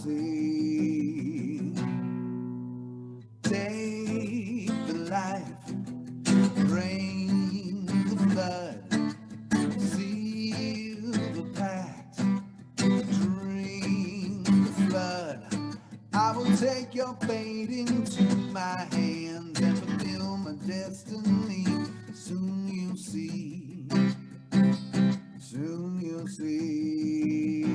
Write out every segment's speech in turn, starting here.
see. Take the life, drain the blood, seal the pact, drink the flood. I will take your fate into my hands and fulfill my destiny. Soon you'll see, soon you'll see.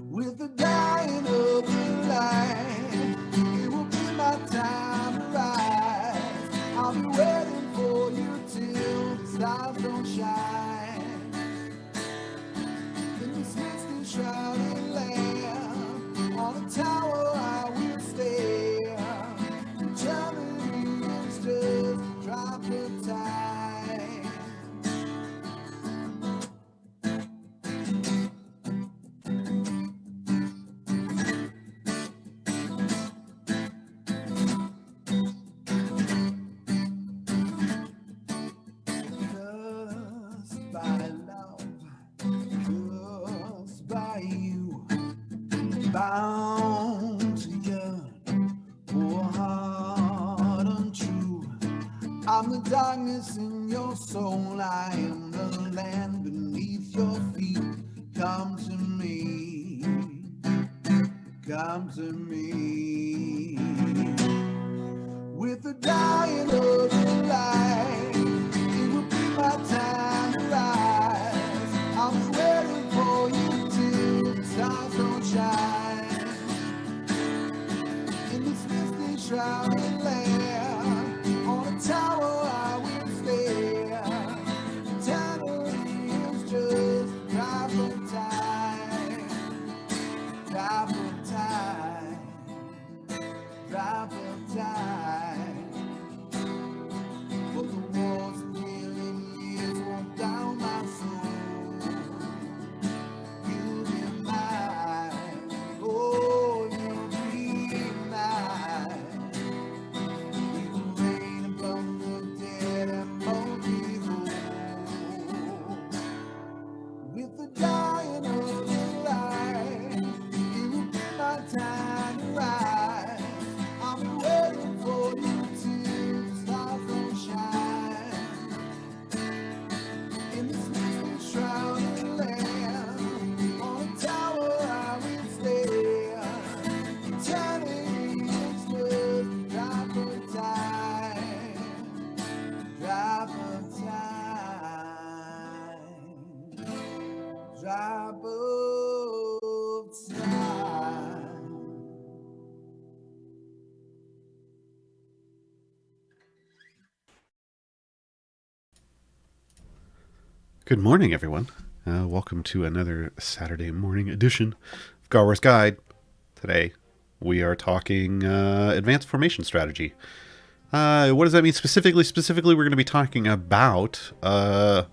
With the dying of the light, it will be my time to rise. I'll be waiting for you till the stars don't shine. In this misty shrouded land, on a tower I will stay. Eternity is just a drop of time. Cursed by love, cursed by you, bound to yearn for a heart untrue. I'm the darkness in your soul, I am the land beneath your feet. Come to me, come to me. With the dying of the light, it will be my time to rise. I'll be waiting for you till the stars don't shine. In this misty shrouded land, on a tower I will stay. Eternity is just a drop of time, drop of time, drop of time. But the walls of healing years won't down my soul. You'll be mine, oh, you'll be mine. You will reign above the dead and won't be whole. With the dying of the light, it will be my time to rise. I'll be waiting for you till the stars don't shine. In this misty shrouded land, on a tower I will stay. Eternity is just a drop of time, drop of time, drop of time. Good morning, everyone. Welcome to another Saturday morning edition of Gaarawarr's Guide. Today, we are talking advanced formation strategy. What does that mean specifically? Specifically, we're going to be talking about the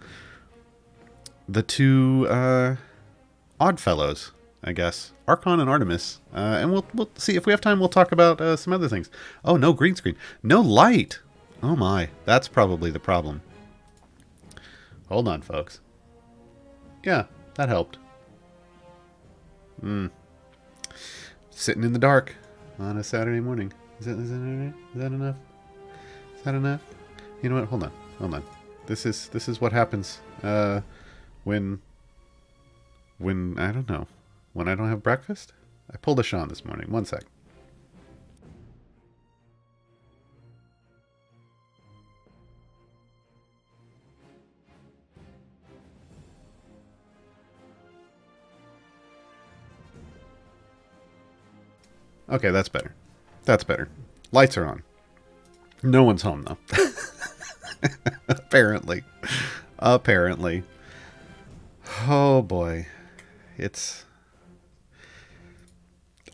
two odd fellows, I guess, Archon and Artemis. And we'll see if we have time. We'll talk about some other things. Oh, no green screen, no light. Oh my, that's probably the problem. Hold on, folks. Yeah, that helped. Sitting in the dark on a Saturday morning. Is that alright? Is that enough? Is that enough? You know what? Hold on. This is what happens when I don't know, when I don't have breakfast. I pulled a Sean this morning. One sec. Okay, that's better. That's better. Lights are on. No one's home, though. Apparently. Oh, boy.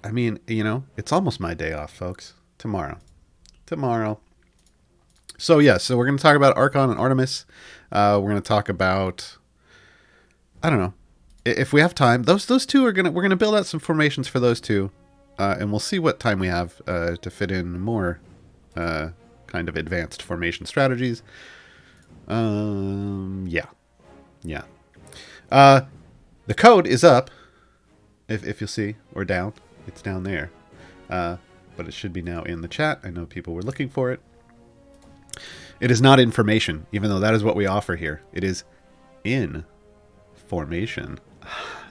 I mean, it's almost my day off, folks. Tomorrow. So, yeah, we're going to talk about Archon and Artemis. We're going to talk about, I don't know, if we have time. Those two we're going to build out some formations for those two. And we'll see what time we have to fit in more kind of advanced formation strategies. Yeah. The code is up if you'll see, or down. It's down there. But it should be now in the chat. I know people were looking for it. It is not information, even though that is what we offer here. It is in formation.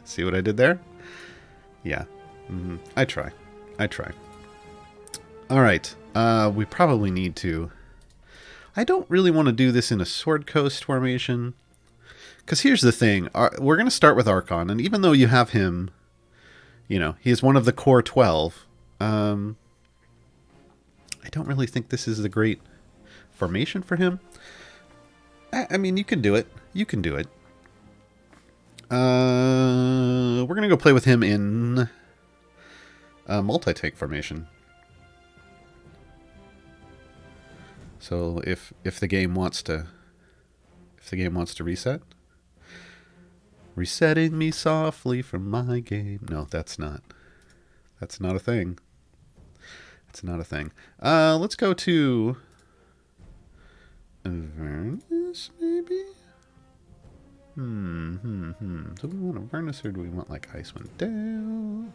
See what I did there? Yeah. I try. All right. We probably need to... I don't really want to do this in a Sword Coast formation. Because here's the thing. We're going to start with Archon. And even though you have him... You know, he is one of the core 12. I don't really think this is the great formation for him. I mean, you can do it. We're going to go play with him in multi-tank formation. So if the game wants to reset, resetting me softly from my game. No, that's not a thing. It's not a thing. Let's go to Avernus, maybe? Do we want Avernus or do we want like Icewind Dale?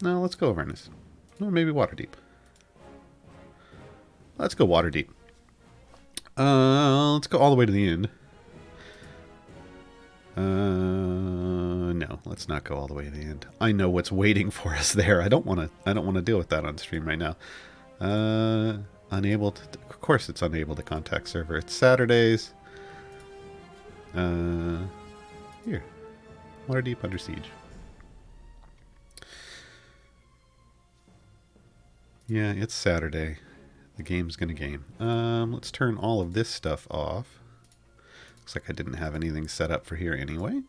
No, let's go Avernus. Or maybe Waterdeep. Let's go Waterdeep. Let's go all the way to the end. No, let's not go all the way to the end. I know what's waiting for us there. I don't want to deal with that on stream right now. Unable to. Of course, it's unable to contact server. It's Saturdays. Here, Waterdeep under siege. Yeah, it's Saturday. The game's gonna game. Let's turn all of this stuff off. Looks like I didn't have anything set up for here anyway.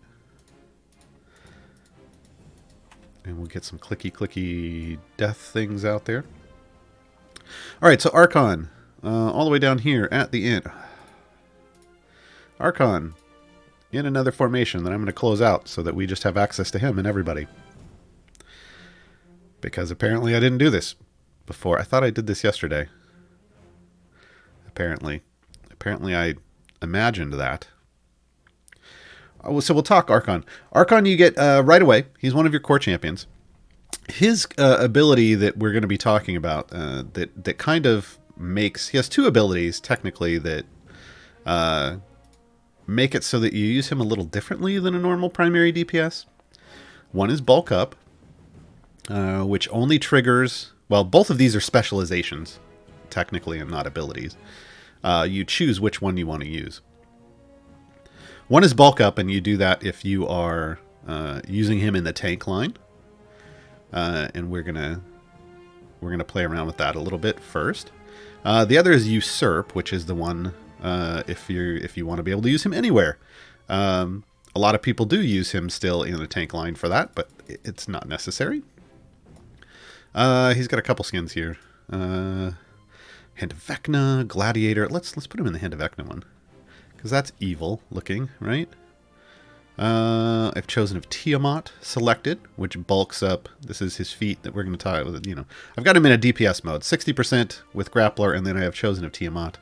And we'll get some clicky death things out there. Alright, so Archon. All the way down here at the end. Archon. In another formation that I'm going to close out so that we just have access to him and everybody. Because apparently I didn't do this before. I thought I did this yesterday. Apparently I imagined that. So we'll talk Archon. Archon you get right away. He's one of your core champions. His ability that we're going to be talking about, that kind of makes... He has two abilities, technically, that make it so that you use him a little differently than a normal primary DPS. One is Bulk Up, which only triggers... Well, both of these are specializations, technically, and not abilities. You choose which one you want to use. One is Bulk Up, and you do that if you are using him in the tank line. And we're gonna play around with that a little bit first. The other is Usurp, which is the one if you want to be able to use him anywhere. A lot of people do use him still in the tank line for that, but it's not necessary. He's got a couple skins here. Hand of Vecna, Gladiator. Let's put him in the Hand of Vecna one, because that's evil looking, right? I've chosen of Tiamat selected, which bulks up. This is his feat that we're going to tie with. You know, I've got him in a DPS mode, 60% with Grappler, and then I have chosen of Tiamat.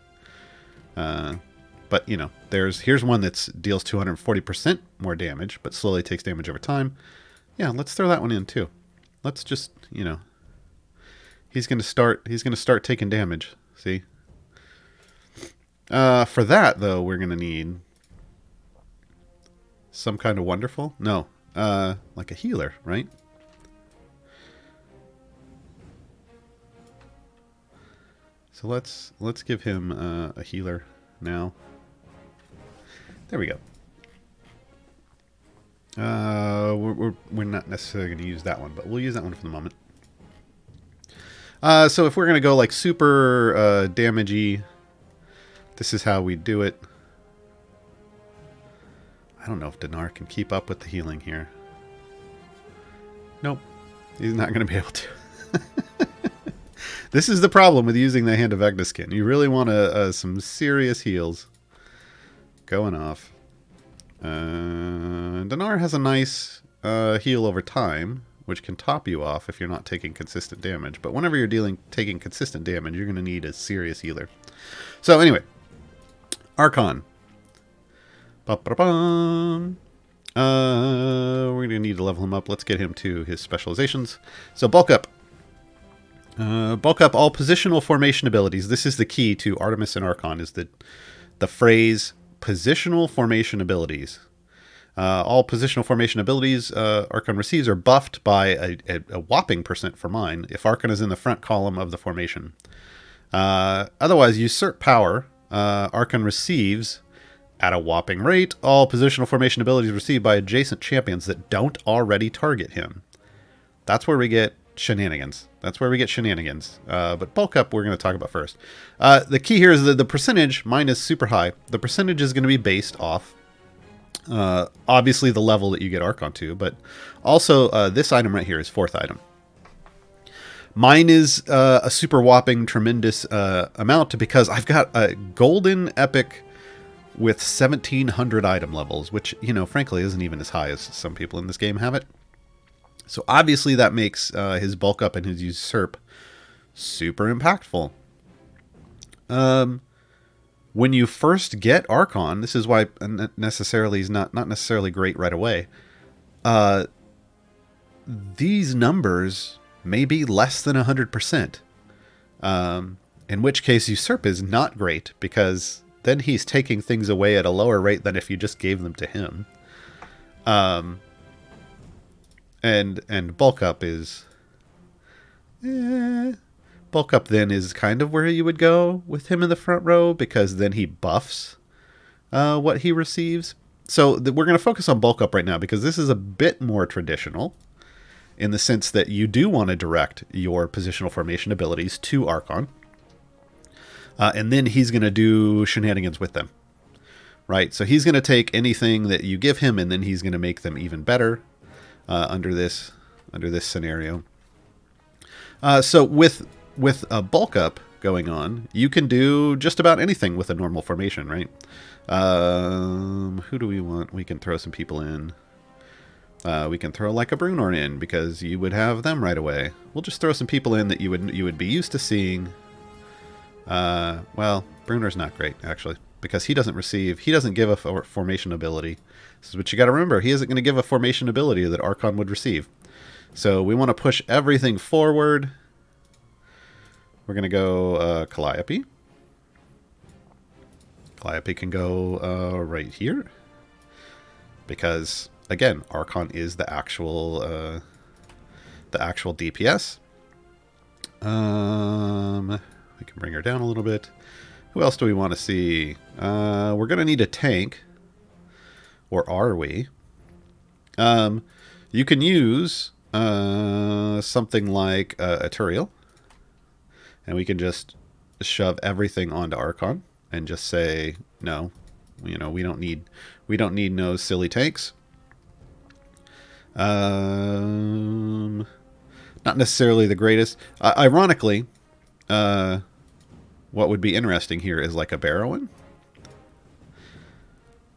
But you know, here's one that deals 240% more damage, but slowly takes damage over time. Yeah, let's throw that one in too. Let's just, you know, he's going to start taking damage. See. For that though, we're going to need some kind of wonderful? No. Like a healer, right? So let's give him a healer now. There we go. We're not necessarily going to use that one, but we'll use that one for the moment. So if we're going to go like super damagey, this is how we do it. I don't know if Dinar can keep up with the healing here. Nope. He's not going to be able to. This is the problem with using the Hand of Vecna skin. You really want some serious heals going off. Dinar has a nice heal over time, which can top you off if you're not taking consistent damage. But whenever you're taking consistent damage, you're going to need a serious healer. So anyway, Archon. Ba-ba-bum. We're going to need to level him up. Let's get him to his specializations. So bulk up. Bulk up all positional formation abilities. This is the key to Artemis and Archon, is the phrase positional formation abilities. All positional formation abilities Archon receives are buffed by a whopping % for mine if Archon is in the front column of the formation. Otherwise, usurp power. Archon receives at a whopping rate all positional formation abilities received by adjacent champions that don't already target him. That's where we get shenanigans. But bulk up we're going to talk about first. The key here is that the percentage, mine is super high. The percentage is going to be based off obviously the level that you get Archon to, but also this item right here is 4th item. Mine is a super whopping tremendous amount because I've got a golden epic with 1700 item levels, which, you know, frankly isn't even as high as some people in this game have it. So obviously that makes his bulk up and his usurp super impactful. When you first get Archon, this is why necessarily is not necessarily great right away. These numbers may be less than 100%. In which case usurp is not great, because then he's taking things away at a lower rate than if you just gave them to him. And bulk up is... bulk up then is kind of where you would go with him in the front row, because then he buffs what he receives. So we're going to focus on bulk up right now, because this is a bit more traditional in the sense that you do want to direct your positional formation abilities to Archon. And then he's going to do shenanigans with them. Right? So he's going to take anything that you give him, and then he's going to make them even better under this scenario. So with a bulk up going on, you can do just about anything with a normal formation, right? Who do we want? We can throw some people in. We can throw like a Brunor in, because you would have them right away. We'll just throw some people in that you would be used to seeing. Well, Brunor's not great, actually, because he doesn't give a formation ability. This is what you got to remember. He isn't going to give a formation ability that Archon would receive. So we want to push everything forward. We're going to go Calliope. Calliope can go right here, because again, Archon is the actual DPS. We can bring her down a little bit. Who else do we want to see? We're going to need a tank. Or are we? You can use something like Eturiel. And we can just shove everything onto Archon and just say, no, you know, we don't need no silly tanks. Not necessarily the greatest. Ironically, what would be interesting here is like a Barrowan.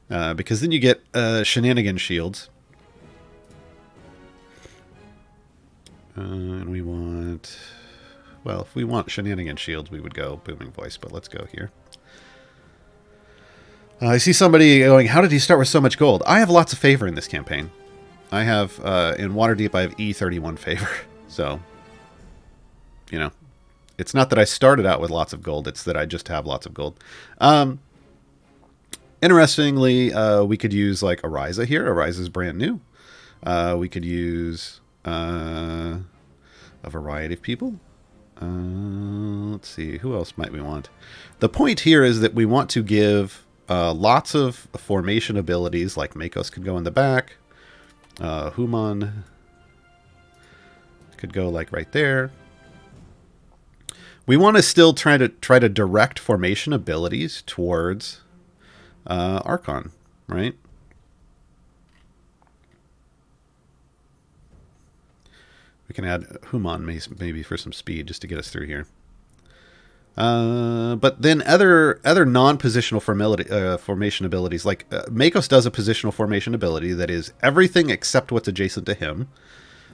Because then you get shenanigan shields. And we want... Well, if we want shenanigan shields, we would go Booming Voice, but let's go here. I see somebody going, how did he start with so much gold? I have lots of favor in this campaign. I have, in Waterdeep, I have E31 favor. So, you know, it's not that I started out with lots of gold, it's that I just have lots of gold. Interestingly, we could use like Ariza here. Ariza's brand new. We could use a variety of people. Let's see, who else might we want? The point here is that we want to give lots of formation abilities, like Makos could go in the back. Human could go like right there. We want to still try to direct formation abilities towards Archon, right? We can add Human maybe for some speed just to get us through here. But then other non-positional formation abilities, like Makos does a positional formation ability that is everything except what's adjacent to him.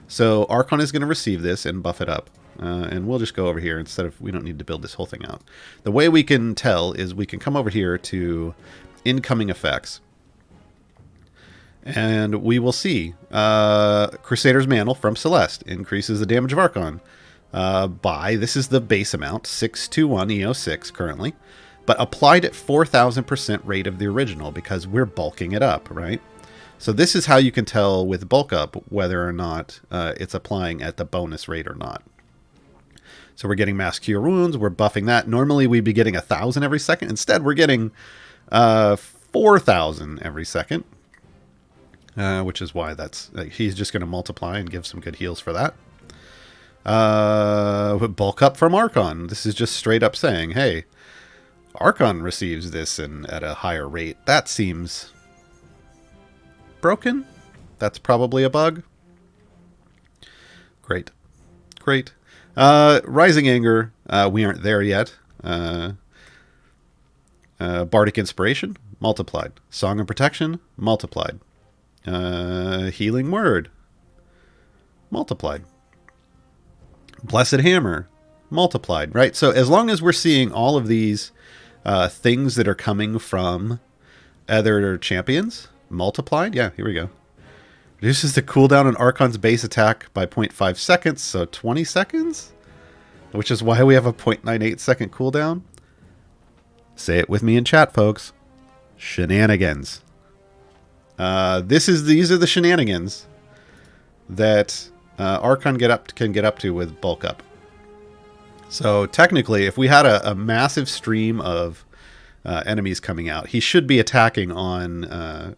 So Archon is going to receive this and buff it up. And we'll just go over here we don't need to build this whole thing out. The way we can tell is we can come over here to incoming effects. And we will see Crusader's Mantle from Celeste increases the damage of Archon by, this is the base amount, 621 EO6 currently, but applied at 4,000% rate of the original because we're bulking it up, right? So this is how you can tell with bulk up whether or not it's applying at the bonus rate or not. So we're getting mass cure wounds, we're buffing that. Normally we'd be getting 1,000 every second. Instead, we're getting 4,000 every second. Which is why that's he's just going to multiply and give some good heals for that. Bulk up from Archon. This is just straight up saying, hey, Archon receives this at a higher rate. That seems broken. That's probably a bug. Great. Great. Rising Anger. We aren't there yet. Bardic Inspiration. Multiplied. Song of Protection. Multiplied. Healing Word. Multiplied. Blessed Hammer. Multiplied, right? So as long as we're seeing all of these things that are coming from other champions, multiplied. Yeah, here we go. Reduces the cooldown on Archon's base attack by 0.5 seconds, so 20 seconds? Which is why we have a 0.98 second cooldown. Say it with me in chat, folks. Shenanigans. These are the shenanigans that Archon can get up to with bulk up. So technically, if we had a massive stream of enemies coming out, he should be attacking on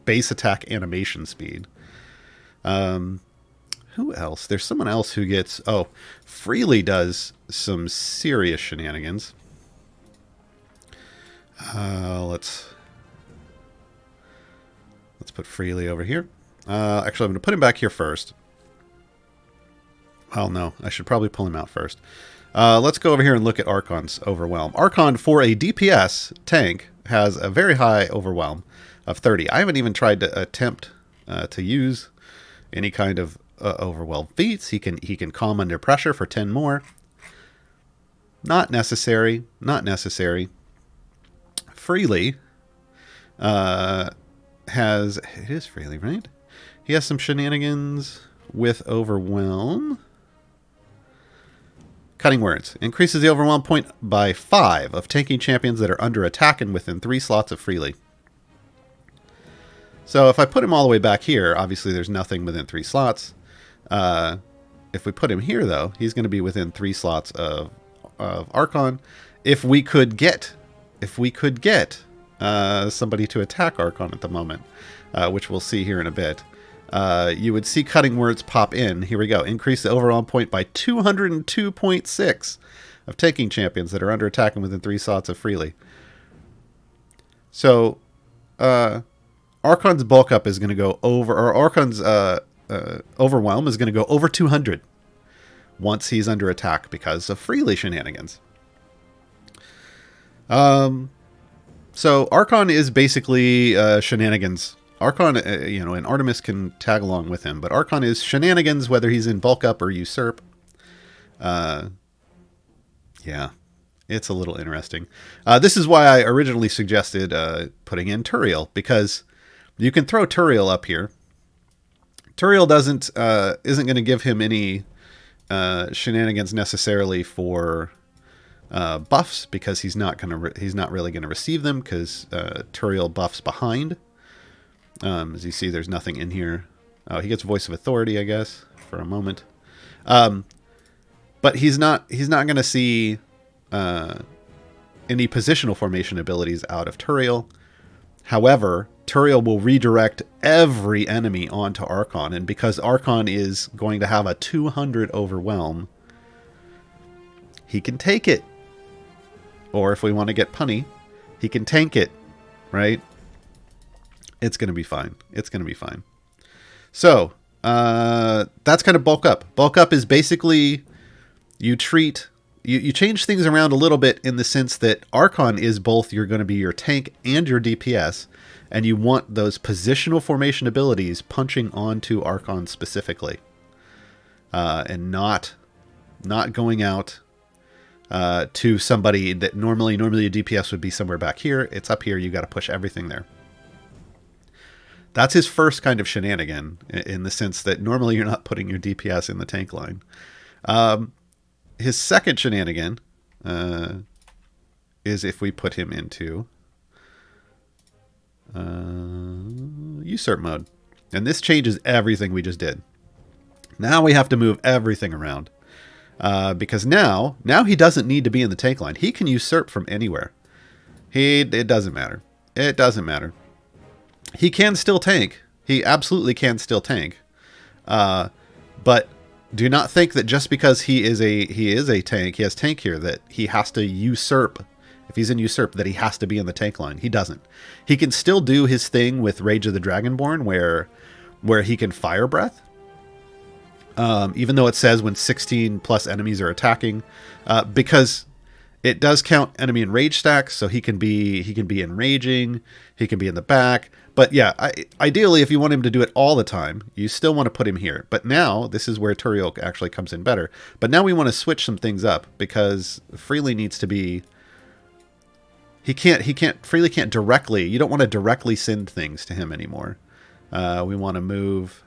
base attack animation speed. Who else? There's someone else who gets... Oh, Freely does some serious shenanigans. Let's put Freely over here. Actually, I'm going to put him back here first. Well, no, I should probably pull him out first. Let's go over here and look at Archon's Overwhelm. Archon, for a DPS tank, has a very high Overwhelm of 30. I haven't even tried to attempt to use any kind of Overwhelm feats. He can calm under pressure for 10 more. Not necessary. Not necessary. Freely has... It is Freely, right? He has some shenanigans with Overwhelm. Cutting Words. Increases the Overwhelm point by 5 of tanking champions that are under attack and within 3 slots of Freely. So if I put him all the way back here, obviously there's nothing within 3 slots. If we put him here, though, he's going to be within 3 slots of Archon. If we could get somebody to attack Archon at the moment, which we'll see here in a bit, you would see Cutting Words pop in. Here we go. Increase the overall point by 202.6 of taking champions that are under attack and within 3 slots of Freely. So, Archon's bulk up is going to go over, or Archon's Overwhelm is going to go over 200 once he's under attack because of Freely shenanigans. So Archon is basically shenanigans. Archon, and Artemis can tag along with him, but Archon is shenanigans whether he's in bulk up or usurp. Yeah, it's a little interesting. This is why I originally suggested putting in Turiel, because you can throw Turiel up here. Turiel isn't going to give him any shenanigans necessarily for buffs, because he's not really going to receive them, because Turiel buffs behind. As you see, there's nothing in here. Oh, he gets Voice of Authority, I guess, for a moment. But he's not going to see any positional formation abilities out of Turiel. However, Turiel will redirect every enemy onto Archon, and because Archon is going to have a 200 Overwhelm, he can take it. Or if we want to get punny, he can tank it, right? It's going to be fine. It's going to be fine. So, that's kind of bulk up. Bulk up is basically you change things around a little bit in the sense that Archon is both going to be your tank and your DPS, and you want those positional formation abilities punching onto Archon specifically, and not going out to somebody that normally a DPS would be somewhere back here. It's up here. You got to push everything there. That's his first kind of shenanigan, in the sense that normally you're not putting your DPS in the tank line. His second shenanigan is if we put him into usurp mode. And this changes everything we just did. Now we have to move everything around. Because now he doesn't need to be in the tank line. He can usurp from anywhere. It doesn't matter. It doesn't matter. He can still tank. He absolutely can still tank. But do not think that just because he is a tank, he has tank here, that he has to usurp. If he's in usurp, that he has to be in the tank line. He doesn't. He can still do his thing with Rage of the Dragonborn, where he can fire breath. Even though it says when 16 plus enemies are attacking, because it does count enemy and rage stacks, so he can be enraging, he can be in the back. But yeah, ideally, if you want him to do it all the time, you still want to put him here. But now, this is where Turiel actually comes in better. But now we want to switch some things up, because Freely needs to be... Freely can't directly... You don't want to directly send things to him anymore. We want to move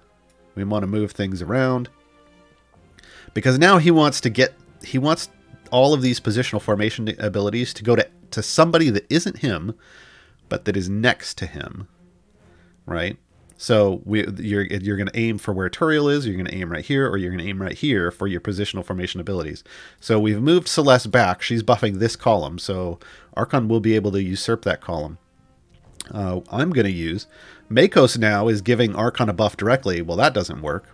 things around. Because now he wants all of these positional formation abilities to go to somebody that isn't him, but that is next to him. Right? So you're going to aim for where Turiel is, you're going to aim right here, or you're going to aim right here for your positional formation abilities. So we've moved Celeste back. She's buffing this column, so Archon will be able to usurp that column. I'm going to use... Makos now is giving Archon a buff directly. Well, that doesn't work.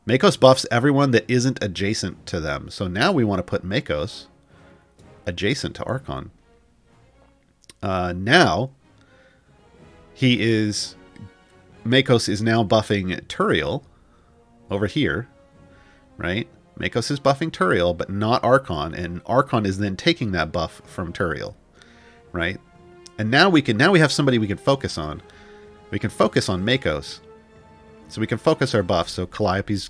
Makos buffs everyone that isn't adjacent to them. So now we want to put Makos adjacent to Archon. Now, Makos is now buffing Turiel over here, right? Makos is buffing Turiel, but not Archon, and Archon is then taking that buff from Turiel, right? And now we have somebody we can focus on. We can focus on Makos. So we can focus our buffs. So Calliope's,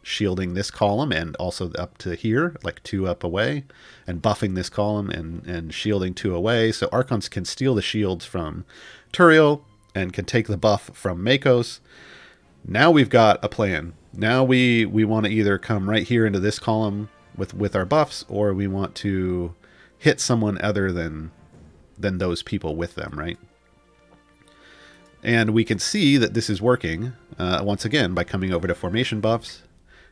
shielding this column and also up to here, like 2 up away, and buffing this column and shielding 2 away. So Archons can steal the shields from Turiel and can take the buff from Makos. Now we've got a plan. Now we want to either come right here into this column with our buffs, or we want to hit someone other than those people with them, right? And we can see that this is working, once again, by coming over to formation buffs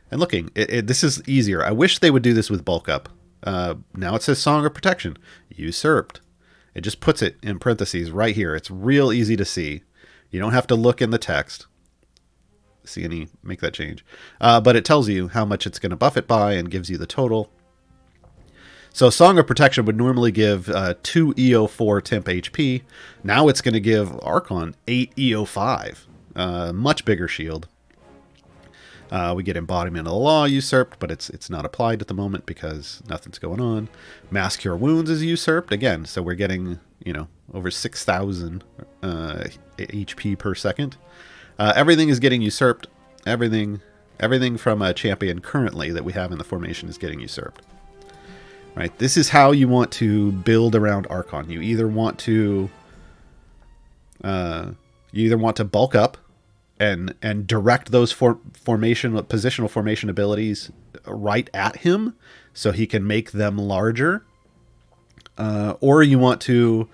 and looking. This is easier. I wish they would do this with bulk up. Now it says Song of Protection. Usurped. It just puts it in parentheses right here. It's real easy to see. You don't have to look in the text. Make that change. But it tells you how much it's going to buff it by and gives you the total. So Song of Protection would normally give 2 EO4 temp HP. Now it's going to give Archon 8 EO5. Much bigger shield. We get Embodiment of the Law usurped, but it's not applied at the moment because nothing's going on. Mass Cure Wounds is usurped again, so we're getting over 6,000 HP per second. Everything is getting usurped. Everything from a champion currently that we have in the formation is getting usurped. Right. This is how you want to build around Archon. You either want to bulk up and direct those positional formation abilities right at him so he can make them larger, or you want to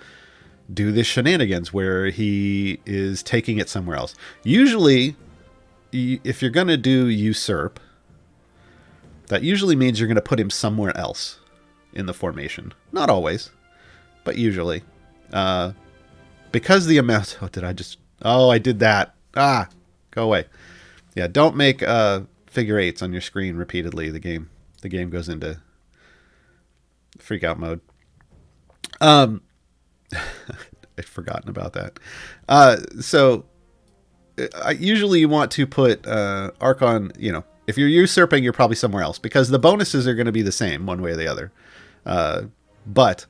do this shenanigans where he is taking it somewhere else. Usually, if you're going to do usurp, that usually means you're going to put him somewhere else in the formation. Not always, but usually. Because the amount... I did that. Go away. Yeah, don't make figure eights on your screen repeatedly. The game goes into freak out mode. I'd forgotten about that. So usually you want to put Archon, if you're usurping, you're probably somewhere else because the bonuses are going to be the same one way or the other. But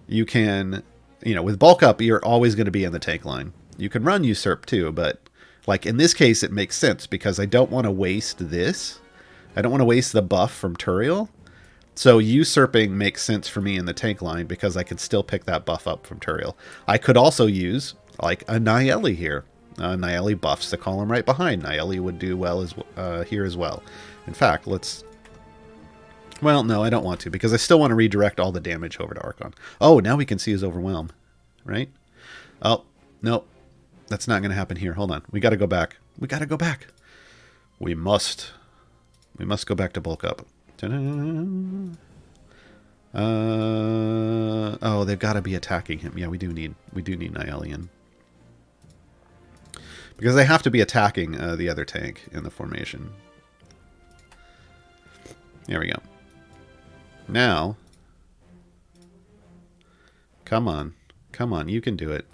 you can, with bulk up, you're always going to be in the tank line. You can run usurp too, but like in this case, it makes sense because I don't want to waste this. I don't want to waste the buff from Turiel. So usurping makes sense for me in the tank line because I can still pick that buff up from Turiel. I could also use like a Nayeli here. Nayeli buffs the column right behind. Nayeli would do well as here as well. In fact, let's... Well, no, I don't want to, because I still want to redirect all the damage over to Archon. Oh, now we can see his Overwhelm, right? Oh, no. That's not going to happen here. Hold on. We got to go back. We got to go back. We must go back to bulk up. Oh, they've got to be attacking him. Yeah, we do need Nayeli in. Because they have to be attacking the other tank in the formation. There we go. Now, come on. Come on, you can do it.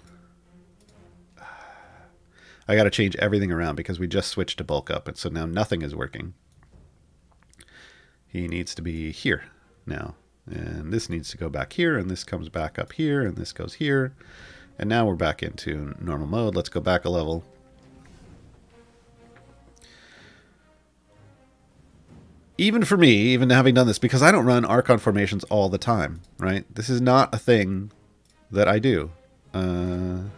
I got to change everything around because we just switched to bulk up, and so now nothing is working. He needs to be here now. And this needs to go back here, and this comes back up here, and this goes here. And now we're back into normal mode. Let's go back a level. Even for me, even having done this, because I don't run Archon formations all the time, right? This is not a thing that I do. Why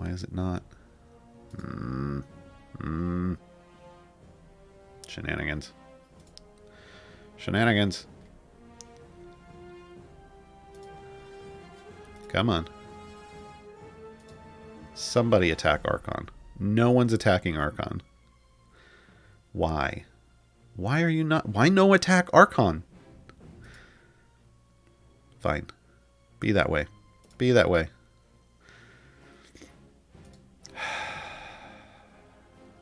is it not? Shenanigans. Shenanigans. Come on. Somebody attack Archon. No one's attacking Archon. Why? Why are you not? Why no attack Archon? Fine. Be that way. Be that way. I'm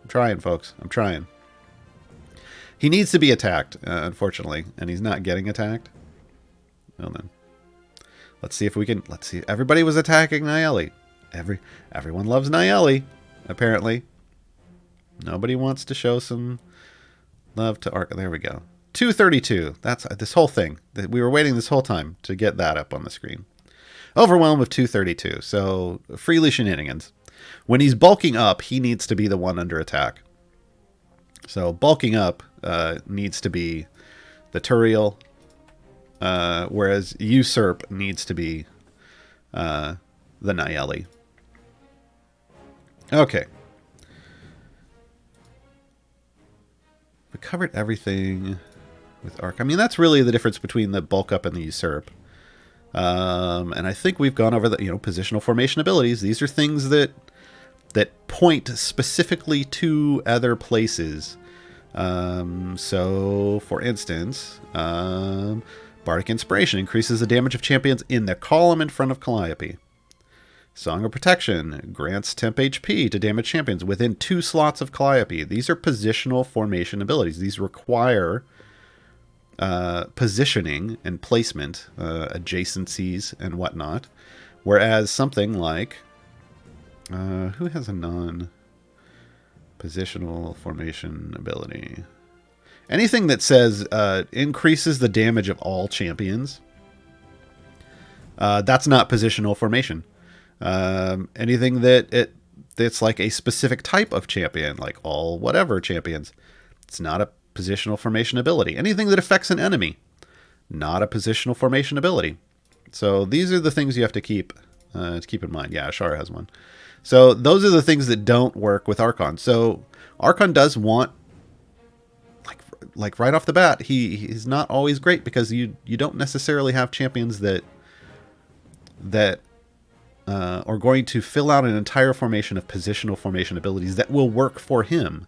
trying, folks. I'm trying. He needs to be attacked, unfortunately, and he's not getting attacked. Well then, let's see if we can. Let's see. Everybody was attacking Nayeli. Everyone loves Nayeli, apparently. Nobody wants to show some love to Arc. There we go. 232. That's this whole thing. We were waiting this whole time to get that up on the screen. Overwhelm of 232. So freely shenanigans. When he's bulking up, he needs to be the one under attack. So bulking up needs to be the Turiel, whereas Usurp needs to be the Nayeli. Okay. We covered everything with Arc. I mean, that's really the difference between the bulk up and the Usurp. And I think we've gone over the positional formation abilities. These are things that point specifically to other places. So, for instance, Bardic Inspiration increases the damage of champions in the column in front of Calliope. Song of Protection grants temp HP to damage champions within 2 slots of Calliope. These are positional formation abilities. These require positioning and placement, adjacencies and whatnot. Whereas something like... who has a non-positional formation ability? Anything that says increases the damage of all champions, that's not positional formation. Anything that's like a specific type of champion, like all whatever champions, it's not a positional formation ability. Anything that affects an enemy, not a positional formation ability. So these are the things you have to keep in mind. Yeah, Ashara has one. So those are the things that don't work with Archon. So Archon does want, like right off the bat, he's not always great because you don't necessarily have champions that are going to fill out an entire formation of positional formation abilities that will work for him.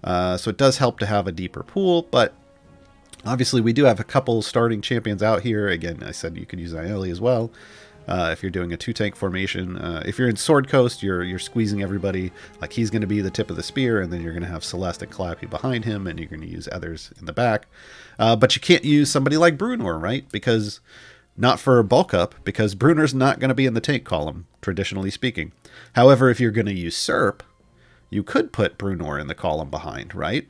So it does help to have a deeper pool, but obviously we do have a couple starting champions out here. Again, I said you could use Nayeli as well. If you're doing a 2-tank formation, if you're in Sword Coast, you're squeezing everybody. Like he's going to be the tip of the spear, and then you're going to have Celeste and Calliope behind him, and you're going to use others in the back. But you can't use somebody like Bruenor, right? Because not for bulk up, because Bruenor's not going to be in the tank column, traditionally speaking. However, if you're going to usurp, you could put Bruenor in the column behind, right?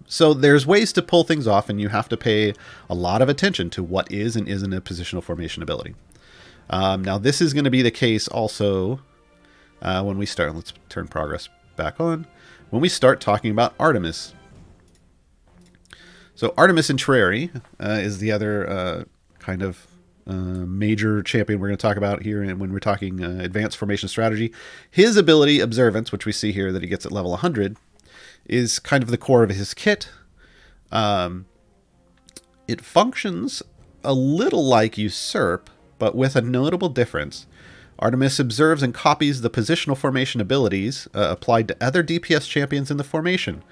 So there's ways to pull things off, and you have to pay a lot of attention to what is and isn't a positional formation ability. Now, this is going to be the case also when we start. Let's turn progress back on. When we start talking about Artemis. So Artemis in Terrari is the other kind of major champion we're going to talk about here, and when we're talking advanced formation strategy, his ability Observance, which we see here that he gets at level 100, is kind of the core of his kit. It functions a little like Usurp, but with a notable difference. Artemis observes and copies the positional formation abilities applied to other DPS champions in the formation.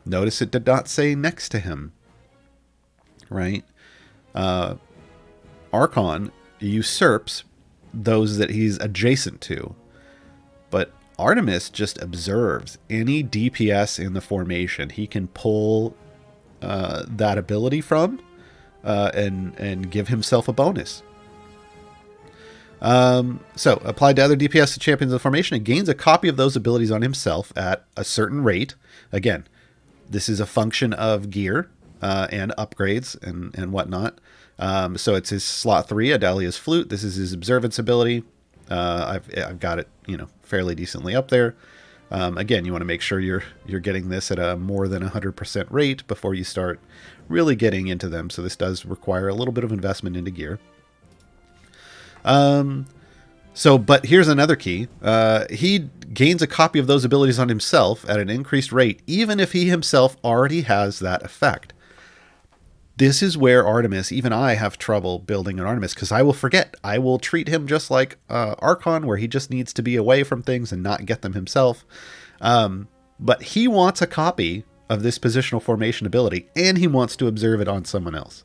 Notice it did not say next to him. Right? Archon usurps those that he's adjacent to. But Artemis just observes any DPS in the formation. He can pull that ability from and give himself a bonus. So, applied to other DPS champions in the formation, it gains a copy of those abilities on himself at a certain rate. Again, this is a function of gear and upgrades and whatnot. So it's his slot 3, Adalia's Flute. This is his Observance ability. I've got it, fairly decently up there. Again, you want to make sure you're getting this at a more than 100% rate before you start really getting into them. So this does require a little bit of investment into gear. But here's another key. He gains a copy of those abilities on himself at an increased rate, even if he himself already has that effect. This is where Artemis, even I have trouble building an Artemis, because I will forget. I will treat him just like Archon, where he just needs to be away from things and not get them himself. But he wants a copy of this positional formation ability, and he wants to observe it on someone else.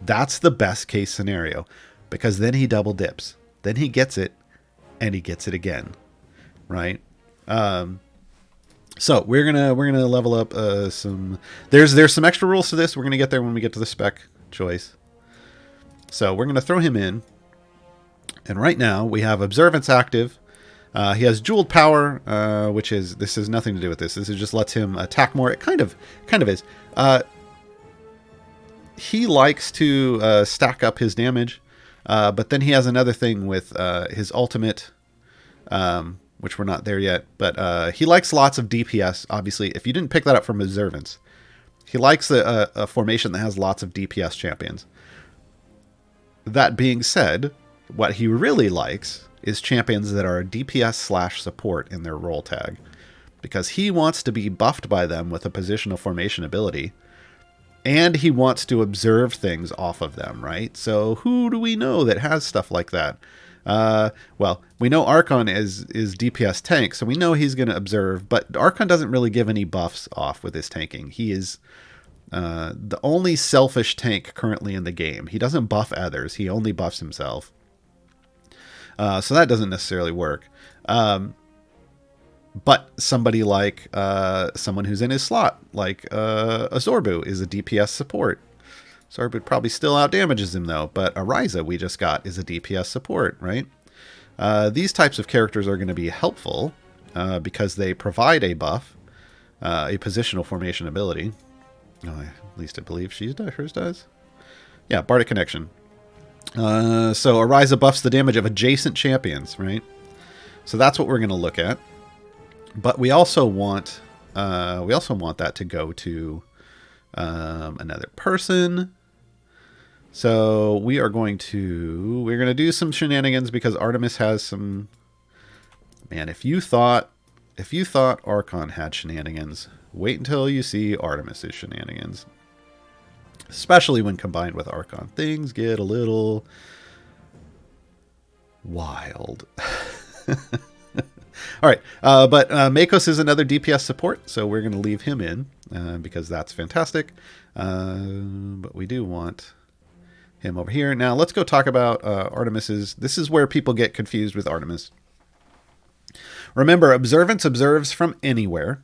That's the best case scenario, because then he double dips. Then he gets it, and he gets it again, right? So we're gonna level up some. There's some extra rules to this. We're gonna get there when we get to the spec choice. So we're gonna throw him in, and right now we have Observance active. He has jeweled power, this has nothing to do with this. This just lets him attack more. It kind of is. He likes to stack up his damage, but then he has another thing with his ultimate. Which we're not there yet, but he likes lots of DPS, obviously. If you didn't pick that up from Observance, he likes a formation that has lots of DPS champions. That being said, what he really likes is champions that are DPS/support in their role tag, because he wants to be buffed by them with a positional formation ability, and he wants to observe things off of them, right? So who do we know that has stuff like that? Well, we know Archon is DPS tank, so we know he's going to observe, but Archon doesn't really give any buffs off with his tanking. He is the only selfish tank currently in the game. He doesn't buff others, he only buffs himself. So that doesn't necessarily work. But somebody like someone who's in his slot, like a Zorbu, is a DPS support. Zorbu probably still outdamages him, though, but Ariza we just got is a DPS support, right? These types of characters are going to be helpful because they provide a buff, a positional formation ability. Oh, at least I believe hers does. Yeah, Bardic Connection. So Ariza buffs the damage of adjacent champions, right? So that's what we're going to look at. But we also want that to go to another person. So we're going to do some shenanigans because Artemis has some. Man, if you thought Archon had shenanigans, wait until you see Artemis's shenanigans. Especially when combined with Archon, things get a little wild. All right, but Makos is another DPS support, so we're going to leave him in because that's fantastic. But we do want him over here. Now let's go talk about Artemis's. This is where people get confused with Artemis. Remember, Observance observes from anywhere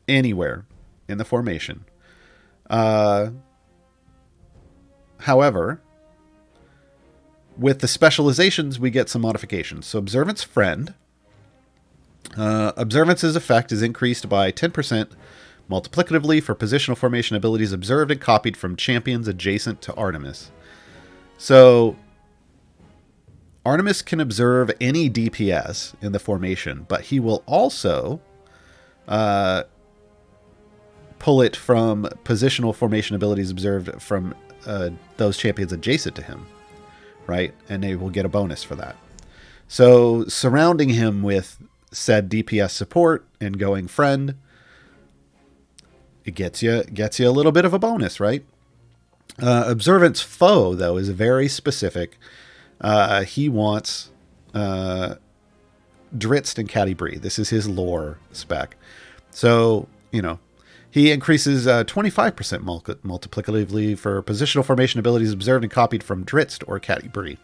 in the formation. However, with the specializations, we get some modifications. So Observance Friend. Observance's effect is increased by 10% multiplicatively for positional formation abilities observed and copied from champions adjacent to Artemis. So Artemis can observe any DPS in the formation, but he will also pull it from positional formation abilities observed from those champions adjacent to him, right? And they will get a bonus for that. So surrounding him with said DPS support and going friend, it gets you a little bit of a bonus, right? Observance foe, though, is very specific. He wants Dritzt and Catti-brie. This is his lore spec. So, he increases 25% multiplicatively for positional formation abilities observed and copied from Dritzt or Catti-brie.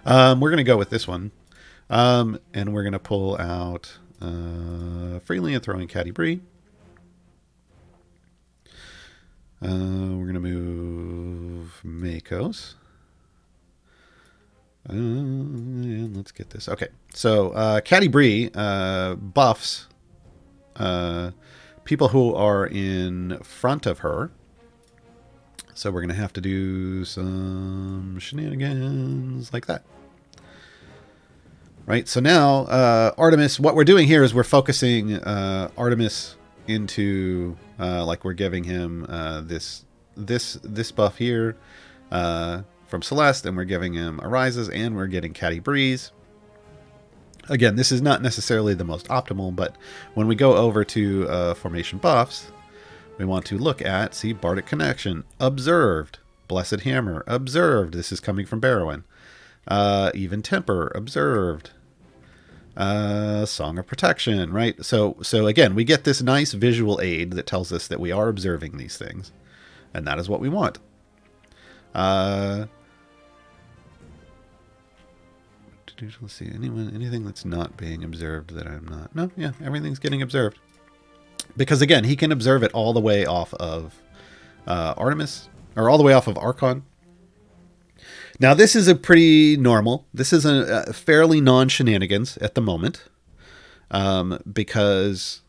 We're going to go with this one. And we're going to pull out freely and throw in Catti-brie. We're going to move Makos. And let's get this. Okay, so Catti-brie buffs people who are in front of her. So we're going to have to do some shenanigans like that. Right, so now Artemis, what we're doing here is we're focusing Artemis into, like we're giving him this buff here from Celeste, and we're giving him Arises, and we're getting Catti-brie's. Again, this is not necessarily the most optimal, but when we go over to formation buffs, we want to look at, see, Bardic Connection, observed, Blessed Hammer, observed, this is coming from Barrowin, Even Temper, observed, Song of Protection, right? So again, we get this nice visual aid that tells us that we are observing these things, and that is what we want. Let's see, anything that's not being observed that I'm not. No, yeah, everything's getting observed. Because again, he can observe it all the way off of Artemis, or all the way off of Archon. Now, this is a pretty normal. This is a fairly non-shenanigans at the moment, because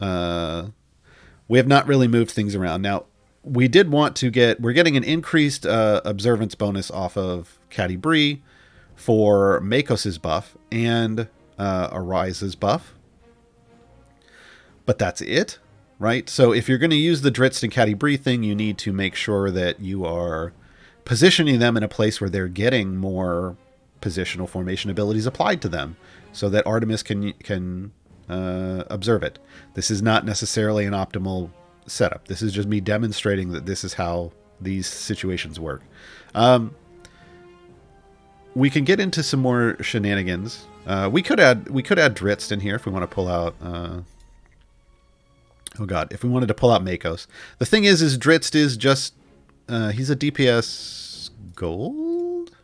we have not really moved things around. Now, we did want to we're getting an increased observance bonus off of Catti-brie for Makos' buff and Arise's buff. But that's it, right? So if you're going to use the Dritzt and Catti-brie thing, you need to make sure that you are positioning them in a place where they're getting more positional formation abilities applied to them, so that Artemis can observe it. This is not necessarily an optimal setup. This is just me demonstrating that this is how these situations work. We can get into some more shenanigans. We could add Dritzt in here if we want to pull out. Oh god, if we wanted to pull out Makos. The thing is Dritzt is just he's a DPS gold.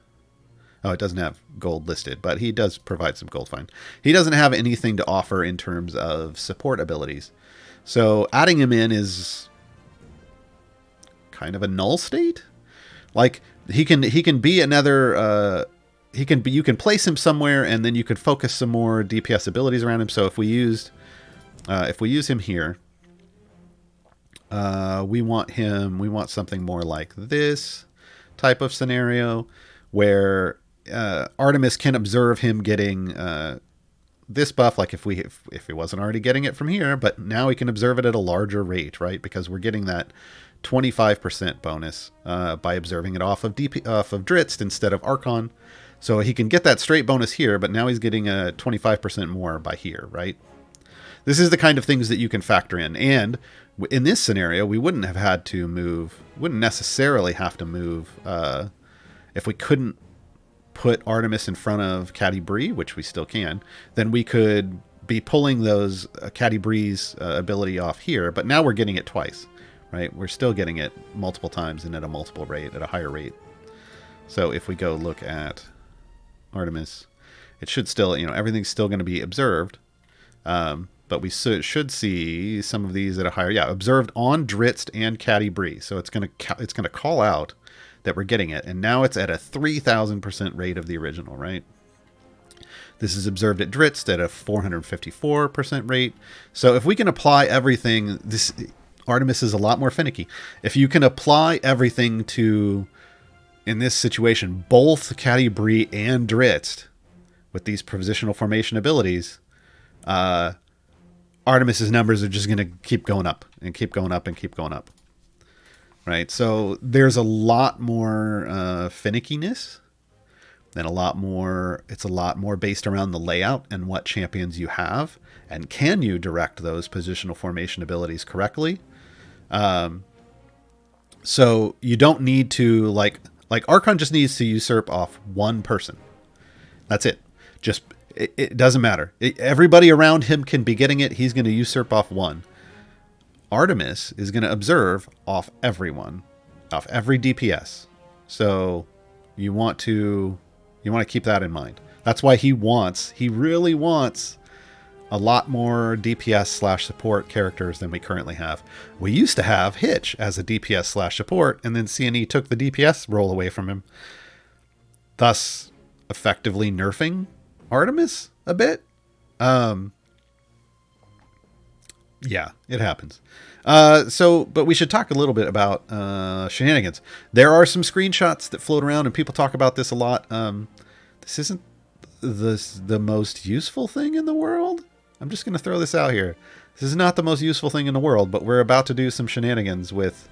Oh, it doesn't have gold listed, but he does provide some gold. Fine. He doesn't have anything to offer in terms of support abilities, so adding him in is kind of a null state. Like he can be another. You can place him somewhere, and then you could focus some more DPS abilities around him. So if we use him here, we want something more like this type of scenario where Artemis can observe him getting this buff, like if he wasn't already getting it from here, but now he can observe it at a larger rate, right? Because we're getting that 25% bonus by observing it off of Dritzt instead of Archon. So he can get that straight bonus here, but now he's getting a 25% more by here, right? This is the kind of things that you can factor in. And in this scenario, we wouldn't necessarily have to move if we couldn't put Artemis in front of Catti-brie, which we still can, then we could be pulling those Catti-brie's ability off here, but now we're getting it twice, right? We're still getting it multiple times and at a multiple rate, at a higher rate. So if we go look at Artemis, it should still, everything's still going to be observed, but we should see some of these at a higher, observed on Dritzt and Catti-brie. So it's going to call out that we're getting it, and now it's at a 3,000% rate of the original, right? This is observed at Dritzt at a 454% rate. So if we can apply everything, Artemis is a lot more finicky. If you can apply everything to, in this situation, both Catti-brie and Dritzt with these positional formation abilities, Artemis's numbers are just going to keep going up and keep going up and keep going up. right? So there's a lot more finickiness, and a lot more. It's a lot more based around the layout and what champions you have, and can you direct those positional formation abilities correctly. So you don't need to like Archon just needs to usurp off one person. That's it. Just it doesn't matter. Everybody around him can be getting it. He's going to usurp off one. Artemis is going to observe off everyone, off every DPS. So you want to keep that in mind. That's why he really wants a lot more DPS / support characters than we currently have. We used to have Hitch as a DPS / support, and then CNE took the DPS role away from him, thus effectively nerfing Artemis a bit. Yeah, it happens. But we should talk a little bit about shenanigans. There are some screenshots that float around, and people talk about this a lot. This isn't the most useful thing in the world. I'm just going to throw this out here. This is not the most useful thing in the world, but we're about to do some shenanigans with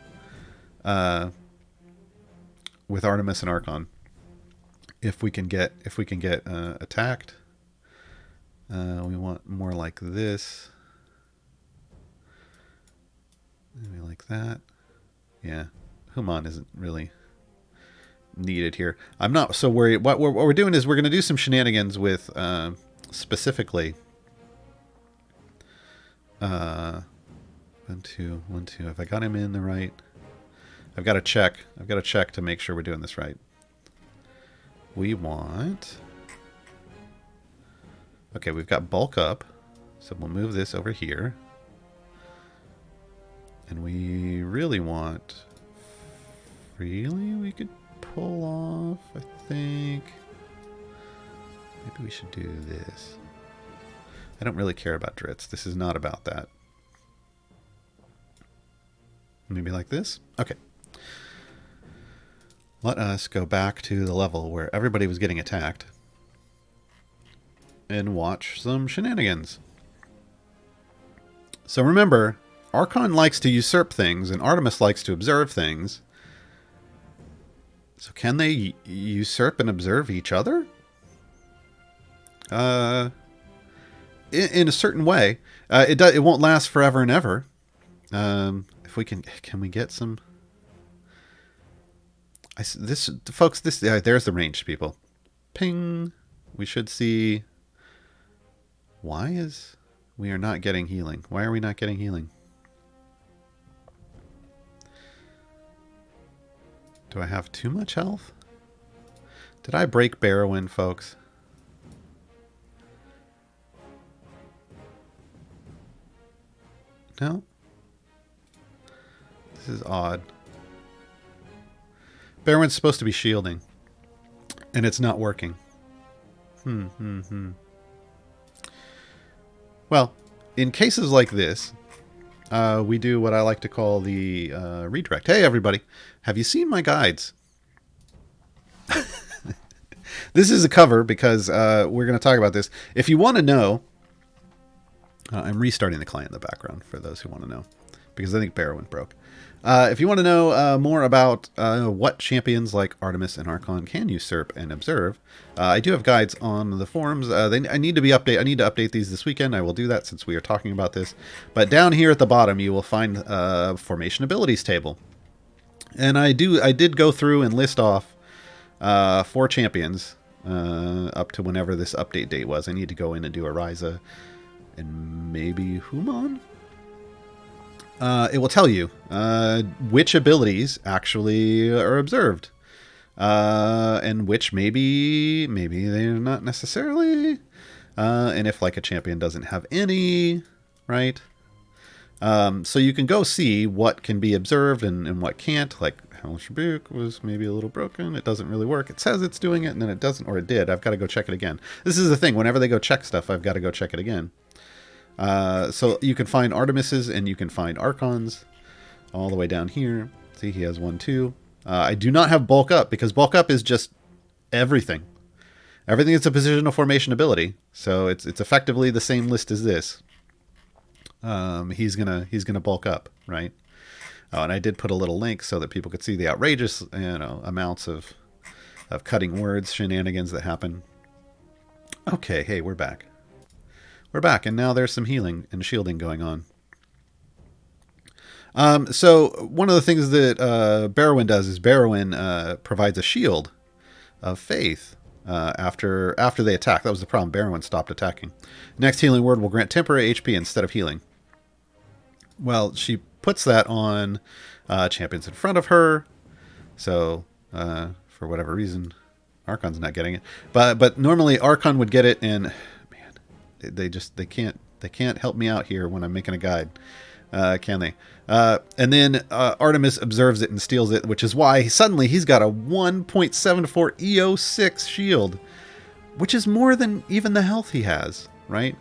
Artemis and Archon. If we can get attacked, we want more like this. Maybe like that. Yeah, Human isn't really needed here. I'm not so worried. What we're doing is we're going to do some shenanigans with specifically 1 2 1 2. Have I got him in the right? I've got to check to make sure we're doing this right. We want, okay, we've got bulk up, so we'll move this over here, and we really want freely. We could pull off, I think. Maybe we should do this. I don't really care about Dritz. This is not about that. Maybe like this? Okay. Let us go back to the level where everybody was getting attacked and watch some shenanigans. So remember, Archon likes to usurp things and Artemis likes to observe things. So can they usurp and observe each other? In a certain way. It won't last forever and ever. If we can we get some... there's the ranged people. Ping. We should see. We are not getting healing. Why are we not getting healing? Do I have too much health? Did I break Barrowin, folks? No? This is odd. Barrowin's supposed to be shielding, and it's not working. Well, in cases like this, we do what I like to call the redirect. Hey, everybody. Have you seen my guides? This is a cover because we're going to talk about this. If you want to know, I'm restarting the client in the background for those who want to know, because I think Barrowin broke. If you want to know more about what champions like Artemis and Archon can usurp and observe, I do have guides on the forums. I need to update these this weekend. I will do that since we are talking about this. But down here at the bottom, you will find formation abilities table, and I did go through and list off 4 champions up to whenever this update date was. I need to go in and do Ariza and maybe Human. It will tell you which abilities actually are observed, and which maybe they're not necessarily, and if like a champion doesn't have any, right? So you can go see what can be observed and what can't. Like Hellish Rebuke was maybe a little broken. It doesn't really work. It says it's doing it, and then it doesn't, or it did. I've got to go check it again. This is the thing. Whenever they go check stuff, I've got to go check it again. So you can find Artemis's and you can find Archons all the way down here. See, he has 1, 2. I do not have bulk up because bulk up is just everything. Everything is a positional formation ability. So it's effectively the same list as this. He's gonna bulk up, right? Oh, and I did put a little link so that people could see the outrageous, amounts of cutting words shenanigans that happen. Okay, hey, we're back. We're back, and now there's some healing and shielding going on. So one of the things that Barrowin does is Barrowin provides a shield of faith after they attack. That was the problem. Barrowin stopped attacking. Next healing word will grant temporary HP instead of healing. Well, she puts that on champions in front of her. So for whatever reason, Archon's not getting it. But normally Archon would get it, and man, they can't help me out here when I'm making a guide. Can they? And then Artemis observes it and steals it, which is why suddenly he's got a 1.74 EO6 shield, which is more than even the health he has, right?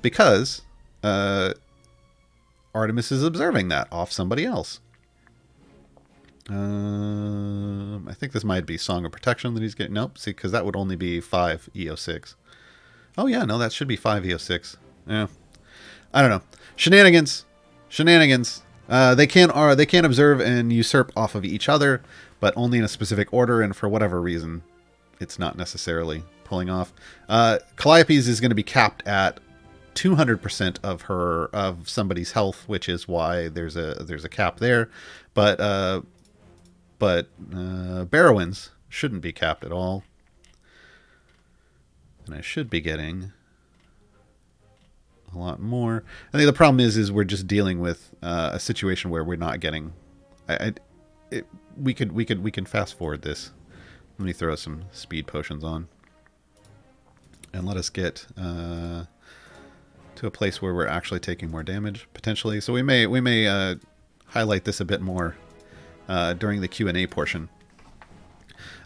Because Artemis is observing that off somebody else. I think this might be Song of Protection that he's getting. Nope, see, because that would only be 5 EO6. Oh, yeah, no, that should be 5 EO6. Yeah. I don't know. Shenanigans. They can observe and usurp off of each other, but only in a specific order, and for whatever reason, it's not necessarily pulling off. Calliopes is going to be capped at 200% of somebody's health, which is why there's a cap there. But Barrowin's shouldn't be capped at all, and I should be getting a lot more. I think the problem is we're just dealing with a situation where we're not getting. We can fast forward this. Let me throw some speed potions on, and let us get to a place where we're actually taking more damage potentially. So we may highlight this a bit more during the Q&A portion.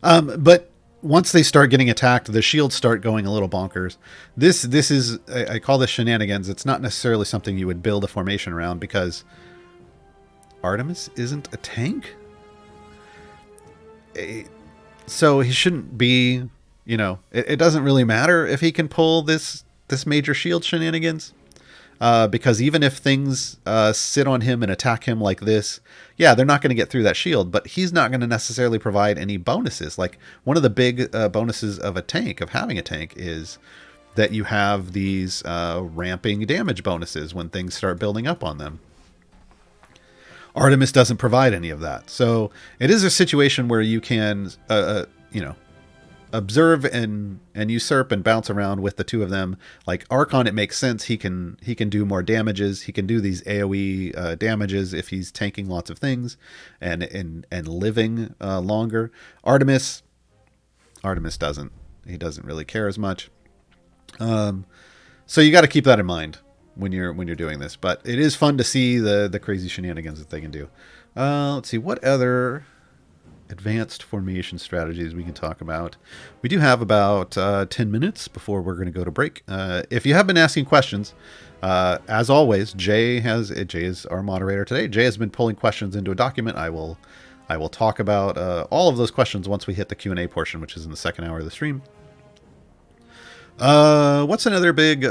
But once they start getting attacked, the shields start going a little bonkers. This is, I call this shenanigans. It's not necessarily something you would build a formation around, because Artemis isn't a tank. So he shouldn't be, it doesn't really matter if he can pull this major shield shenanigans. Because even if things sit on him and attack him like this, yeah, they're not going to get through that shield, but he's not going to necessarily provide any bonuses. Like, one of the big bonuses of having a tank, is that you have these ramping damage bonuses when things start building up on them. Artemis doesn't provide any of that. So it is a situation where you can, observe and usurp and bounce around with the two of them. Like Archon, it makes sense. He can do more damages. He can do these AoE damages if he's tanking lots of things and living longer. Artemis doesn't. He doesn't really care as much. So you got to keep that in mind when you're doing this. But it is fun to see the crazy shenanigans that they can do. Let's see, what other advanced formation strategies we can talk about. We do have about 10 minutes before we're going to go to break. If you have been asking questions, as always, Jay is our moderator today. Jay has been pulling questions into a document. I will talk about all of those questions once we hit the Q&A portion, which is in the second hour of the stream. What's another big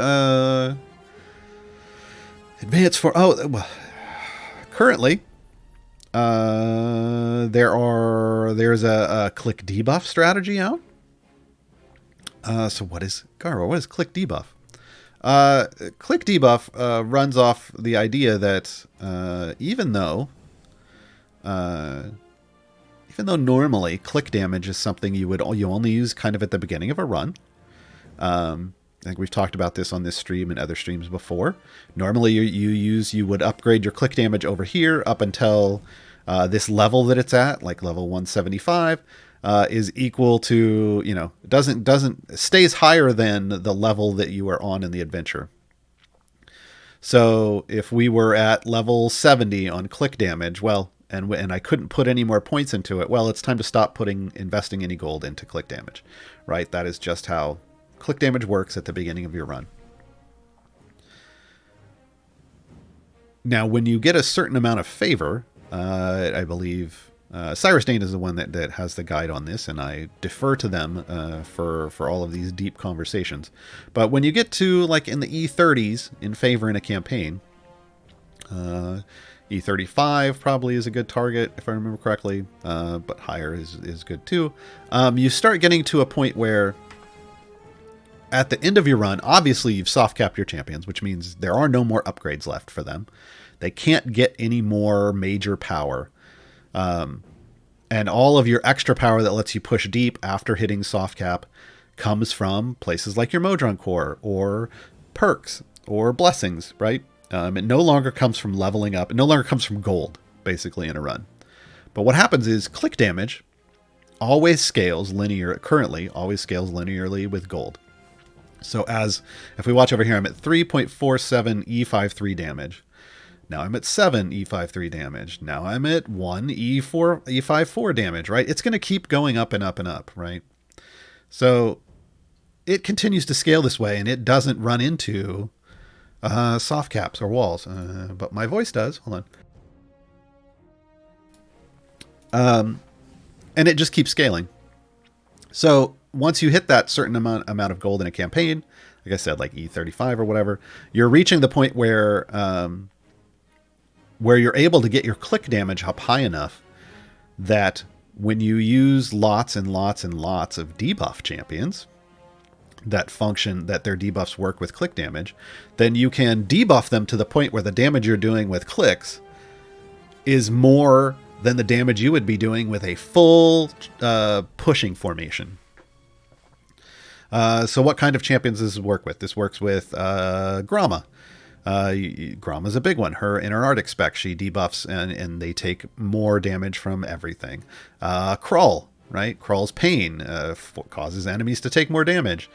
advance for? Currently, there's a click debuff strategy out. So what is Gaarawarr? What is click debuff? Click debuff runs off the idea that even though normally click damage is something you only use kind of at the beginning of a run. I think we've talked about this on this stream and other streams before. Normally you would upgrade your click damage over here up until this level that it's at, like level 175, is equal to, stays higher than the level that you are on in the adventure. So if we were at level 70 on click damage, and I couldn't put any more points into it, it's time to stop investing any gold into click damage, right? That is just how click damage works at the beginning of your run. Now, when you get a certain amount of favor, I believe Cyrus Dane is the one that has the guide on this, and I defer to them for all of these deep conversations. But when you get to like in the E30s in favor in a campaign, E35 probably is a good target, if I remember correctly, but higher is good too. You start getting to a point where at the end of your run, obviously you've soft capped your champions, which means there are no more upgrades left for them. They can't get any more major power. And all of your extra power that lets you push deep after hitting soft cap comes from places like your Modron Core or perks or blessings, right? It no longer comes from leveling up. It no longer comes from gold, basically, in a run. But what happens is click damage always scales currently always scales linearly with gold. So if we watch over here, I'm at 3.47 E53 damage. Now I'm at 7 E53 damage. Now I'm at 1 E54 damage, right? It's going to keep going up and up and up, right? So it continues to scale this way, and it doesn't run into soft caps or walls. But my voice does. Hold on. And it just keeps scaling. So once you hit that certain amount of gold in a campaign, like I said, like E35 or whatever, you're reaching the point where you're able to get your click damage up high enough that when you use lots and lots and lots of debuff champions that their debuffs work with click damage, then you can debuff them to the point where the damage you're doing with clicks is more than the damage you would be doing with a full pushing formation. So what kind of champions does this work with? This works with Gromma. Gromma's a big one. In her Arctic spec, she debuffs and they take more damage from everything. Krull, right? Krull's pain causes enemies to take more damage.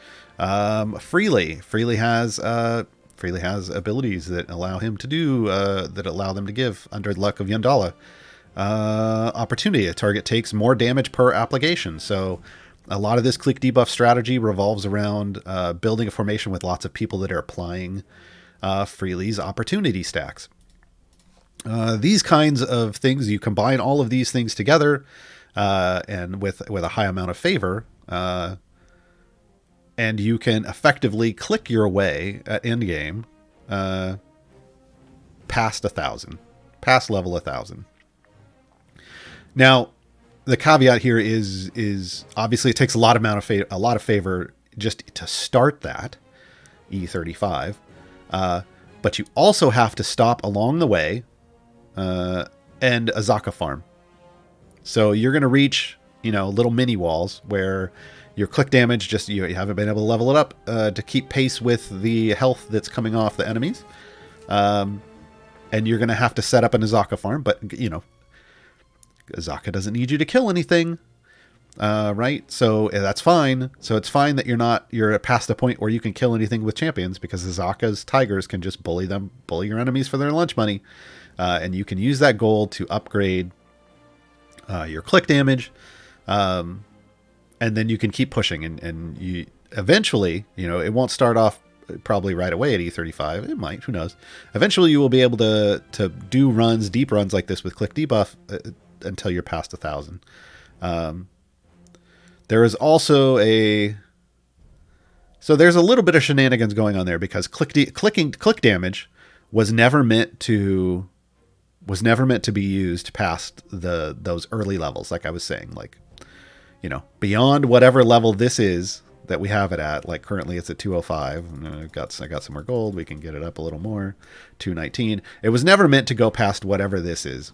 Freely has abilities that allow him to do that allow them to give under the luck of Yandala. Opportunity. A target takes more damage per application. So a lot of this click debuff strategy revolves around building a formation with lots of people that are applying Freely's opportunity stacks. These kinds of things, you combine all of these things together and with a high amount of favor, and you can effectively click your way at endgame past 1,000, past level 1,000. Now, the caveat here is obviously it takes a lot of favor just to start that E35. But you also have to stop along the way and a Zaka farm. So you're going to reach, little mini walls where your click damage you haven't been able to level it up to keep pace with the health that's coming off the enemies. And you're going to have to set up an Azaka farm, but Azaka doesn't need you to kill anything. Right? So that's fine. So it's fine that you're past the point where you can kill anything with champions, because Azaka's tigers can just bully your enemies for their lunch money. And you can use that gold to upgrade your click damage. And then you can keep pushing and you eventually, it won't start off probably right away at E35. It might, who knows? Eventually you will be able to do deep runs like this with click debuff until you're past 1,000. There is also there's a little bit of shenanigans going on there, because click damage was never meant to be used past those early levels. Like I was saying, beyond whatever level this is that we have it at, like currently it's at 205. I got some more gold. We can get it up a little more, 219. It was never meant to go past whatever this is.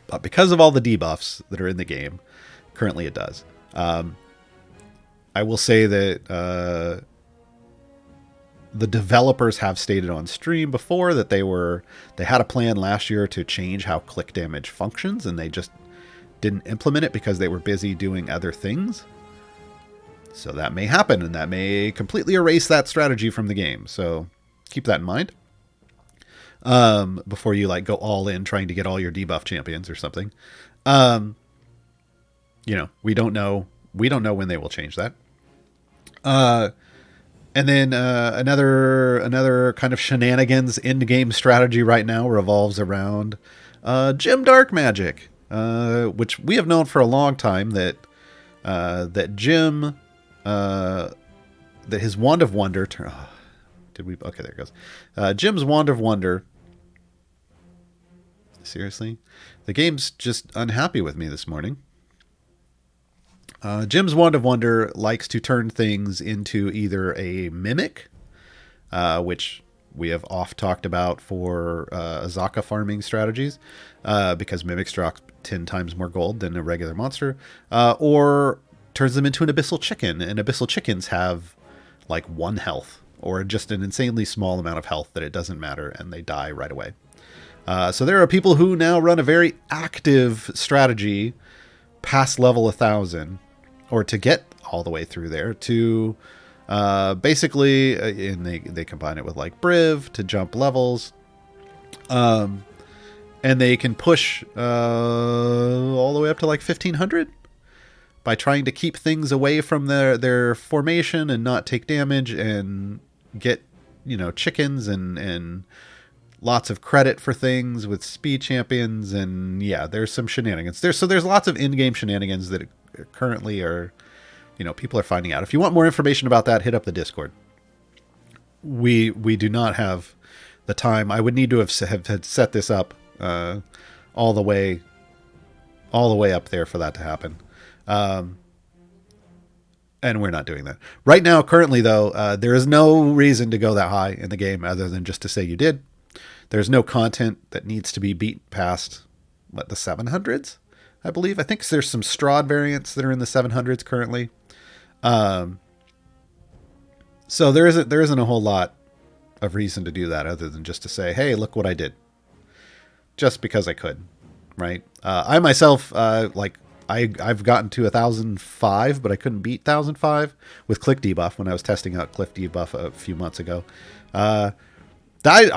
But because of all the debuffs that are in the game, currently it does. I will say that the developers have stated on stream before that they had a plan last year to change how click damage functions, and they just didn't implement it because they were busy doing other things. So that may happen, and that may completely erase that strategy from the game. So keep that in mind. Before you go all in trying to get all your debuff champions or something. We don't know when they will change that. And then another kind of shenanigans end game strategy right now revolves around Gym Dark Magic, which we have known for a long time that Jim that his Wand of Wonder. Okay, there it goes. Jim's Wand of Wonder Seriously? The game's just unhappy with me this morning. Jim's Wand of Wonder likes to turn things into either a mimic, which we have oft talked about for Azaka farming strategies, because mimics drop 10 times more gold than a regular monster, or turns them into an abyssal chicken, and abyssal chickens have like 1 health, or just an insanely small amount of health that it doesn't matter, and they die right away. So there are people who now run a very active strategy past level 1,000, or to get all the way through there, to basically, and they combine it with like Briv to jump levels, and they can push all the way up to like 1,500 by trying to keep things away from their formation and not take damage, and get, chickens and lots of credit for things with speed champions. And yeah, there's some shenanigans there. So there's lots of in-game shenanigans that currently are, people are finding out. If you want more information about that, hit up the Discord. We do not have the time. I would need to have set this up all the way up there for that to happen. And we're not doing that right now. Currently, though, there is no reason to go that high in the game other than just to say you did. There's no content that needs to be beat past the 700s, I believe. I think there's some Strahd variants that are in the 700s currently. So there isn't a whole lot of reason to do that other than just to say, hey, look what I did, just because I could, right? I myself, I've gotten to 1,005, but I couldn't beat 1,005 with click debuff when I was testing out click debuff a few months ago. I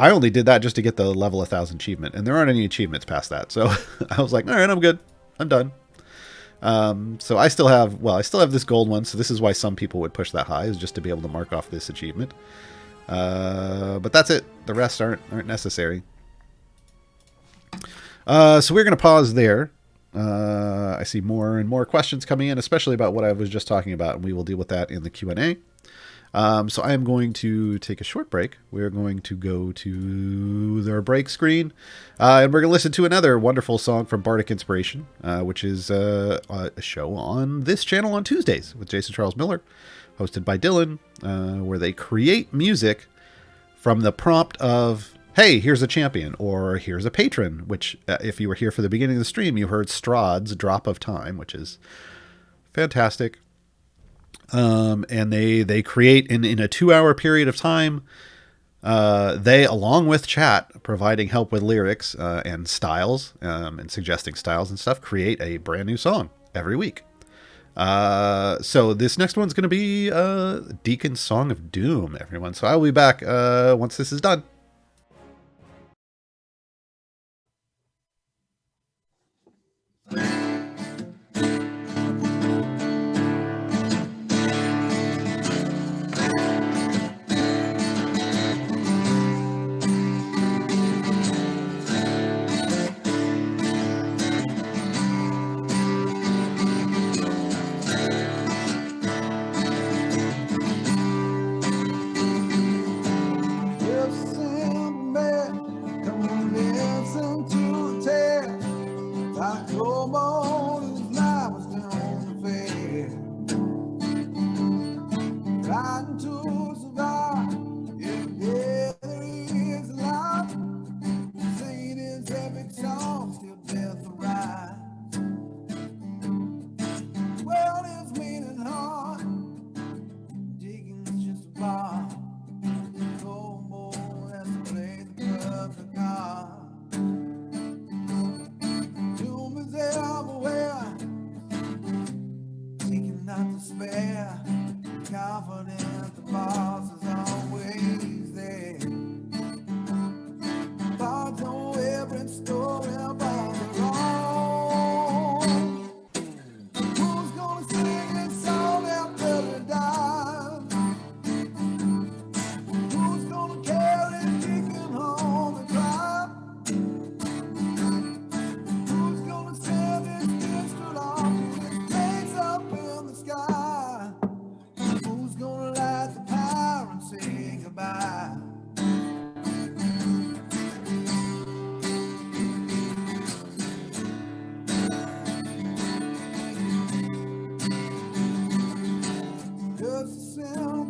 only did that just to get the level 1,000 achievement, and there aren't any achievements past that. So I was like, all right, I'm good. I'm done. So I still have this gold one. So this is why some people would push that high, is just to be able to mark off this achievement. But that's it. The rest aren't necessary. So we're going to pause there. I see more and more questions coming in, especially about what I was just talking about, and we will deal with that in the Q&A. So I am going to take a short break. We're going to go to their break screen, and we're going to listen to another wonderful song from Bardic Inspiration, which is a show on this channel on Tuesdays with Jason Charles Miller, hosted by Dylan, where they create music from the prompt of, hey, here's a champion, or here's a patron, which if you were here for the beginning of the stream, you heard Strahd's Drop of Time, which is fantastic. And they create in a 2-hour period of time. They, along with chat, providing help with lyrics and styles, and suggesting styles and stuff, create a brand new song every week. So this next one's going to be Deacon's Song of Doom, everyone. So I will be back once this is done.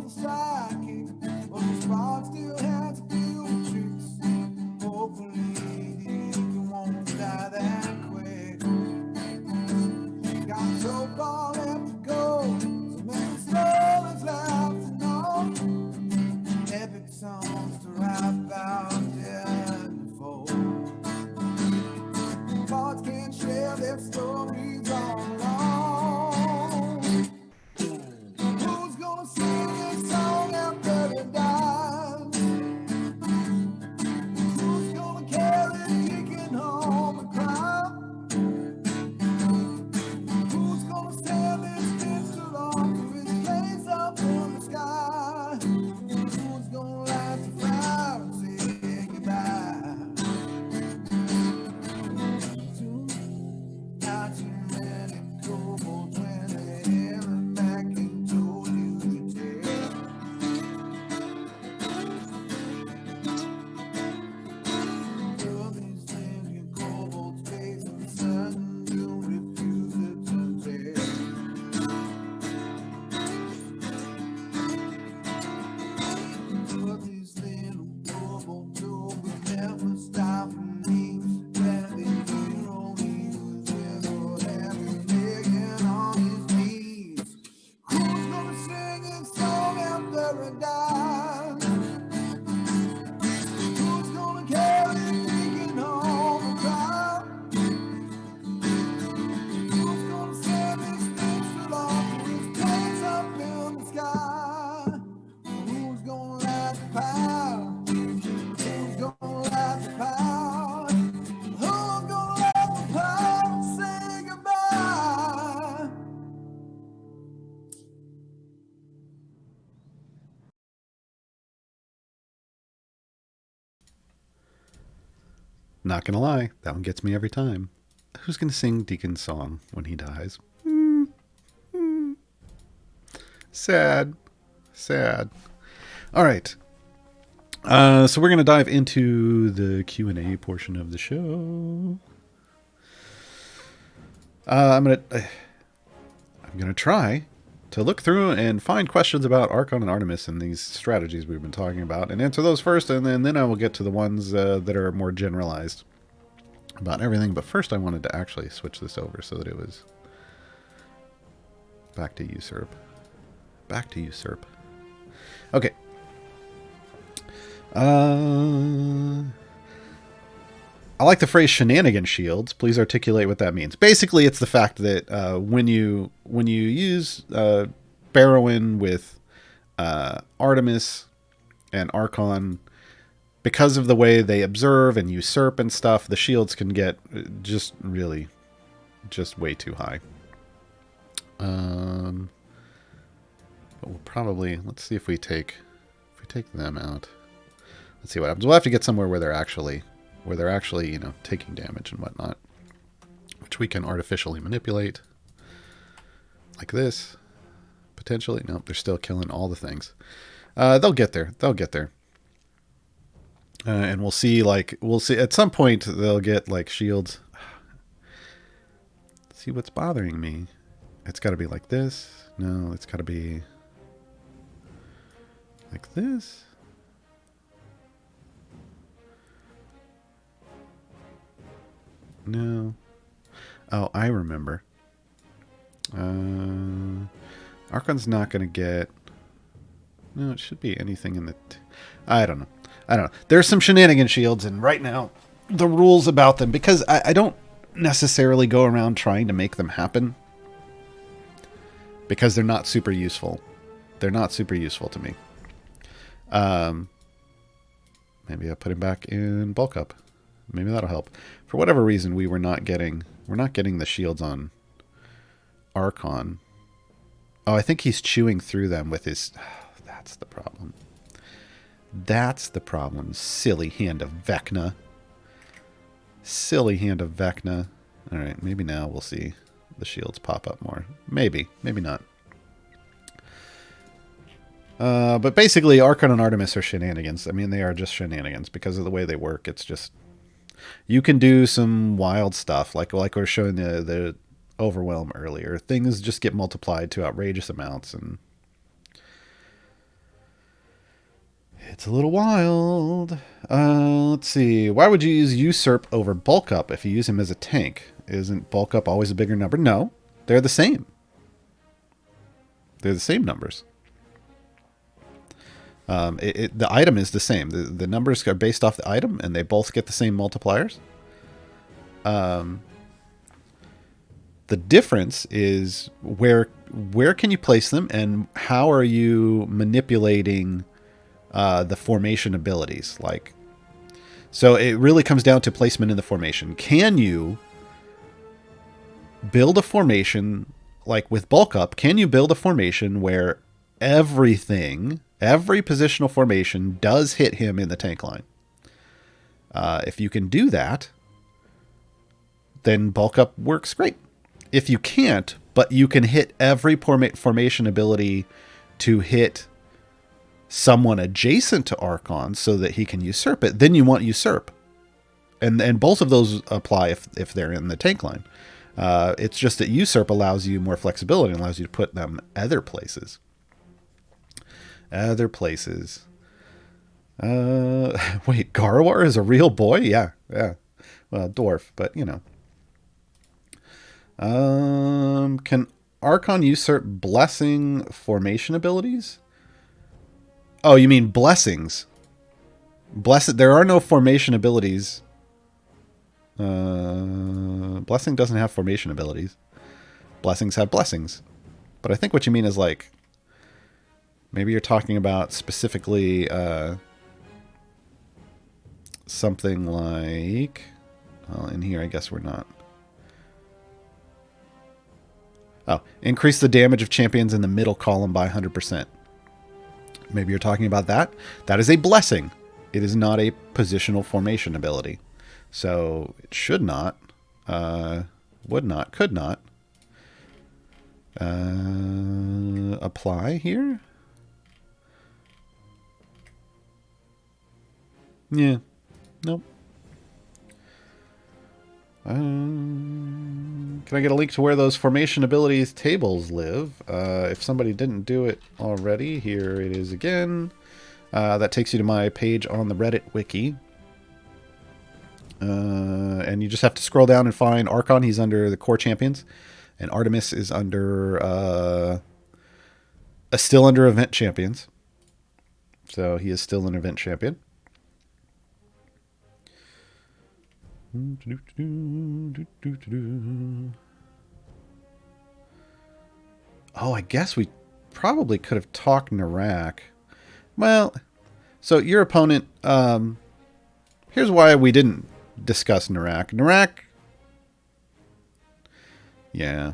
and striking, but the spot still has a few tricks. Hopefully, the eagle won't die that quick. Got so far left to go, so many stories left to know. Epic songs to write about dead before. Parts can't share their stories all alone. Who's gonna sing this song after they die? Who's gonna carry kicking home the crowd? Who's gonna stand this pistol off to his face up in the sky? Who's gonna light the fire and say goodbye? Not too many kobolds when they haven't back and told you to tell. Love these things you kobolds face and sudden you refuse it to tell. But these little kobolds will never stop me. That the hero he was with or having begging on his knees. Who's gonna sing his song after he dies? Who's gonna carry kicking home the crowd? Who's gonna stand this pistol off with his face up in the sky? Who's gonna light the power? Who's gonna light the power? Who's gonna light the power and say goodbye? Not gonna lie, that one gets me every time. Who's gonna sing Deacon's song when he dies? Sad. Sad. All right. So we're gonna dive into the Q&A portion of the show. I'm gonna try to look through and find questions about Archon and Artemis and these strategies we've been talking about and answer those first, and then I will get to the ones that are more generalized about everything. But first I wanted to actually switch this over so that it was back to usurp. Back to usurp. Okay. I like the phrase shenanigan shields. Please articulate what that means. Basically, it's the fact that when you use Barrowin with Artemis and Archon, because of the way they observe and usurp and stuff, the shields can get just way too high. But we'll probably, let's see if we take them out. Let's see what happens. We'll have to get somewhere where they're actually, taking damage and whatnot, which we can artificially manipulate, like this, potentially. Nope, they're still killing all the things. They'll get there. And we'll see at some point they'll get like shields. See what's bothering me? It's got to be like this. No, it's got to be like this. No. Oh, I remember. Archon's not going to get... No, it should be anything in the... I don't know. There's some shenanigan shields, and right now, the rules about them, because I don't necessarily go around trying to make them happen, because they're not super useful. They're not super useful to me. Maybe I put him back in bulk up. Maybe that'll help. For whatever reason, we're not getting the shields on Archon. Oh, I think he's chewing through them with his... That's the problem. That's the problem. Silly hand of Vecna. Silly hand of Vecna. All right, maybe now we'll see the shields pop up more. Maybe not. But basically, Archon and Artemis are shenanigans. I mean, they are just shenanigans because of the way they work. It's just... You can do some wild stuff, like we were showing the overwhelm earlier. Things just get multiplied to outrageous amounts, and It's a little wild. Let's see. Why would you use usurp over bulk up if you use him as a tank? Isn't bulk up always a bigger number? No, they're the same. They're the same numbers. The item is the same. The numbers are based off the item, and they both get the same multipliers. The difference is where can you place them, and how are you manipulating the formation abilities? So it really comes down to placement in the formation. Can you build a formation like with bulk up? Can you build a formation where every positional formation does hit him in the tank line? If you can do that, then bulk up works great. If you can't, but you can hit every formation ability to hit someone adjacent to Archon so that he can usurp it, then you want usurp. And both of those apply if they're in the tank line. It's just that usurp allows you more flexibility and allows you to put them other places. Wait, Gaarawarr is a real boy? Yeah. Well, dwarf, but you know. Can Archon usurp blessing formation abilities? Oh, you mean blessings? There are no formation abilities. Blessing doesn't have formation abilities. Blessings have blessings. But I think what you mean is like, maybe you're talking about specifically something like, well, in here I guess we're not. Oh, increase the damage of champions in the middle column by 100%. Maybe you're talking about that. That is a blessing. It is not a positional formation ability. So it should not, would not, could not apply here. Yeah. Nope. Can I get a link to where those formation abilities tables live? If somebody didn't do it already, here it is again. That takes you to my page on the Reddit wiki. And you just have to scroll down and find Archon. He's under the core champions. And Artemis is under still under event champions. So he is still an event champion. Oh, I guess we probably could have talked Narak. Well, so your opponent, here's why we didn't discuss Narak. Narak, yeah.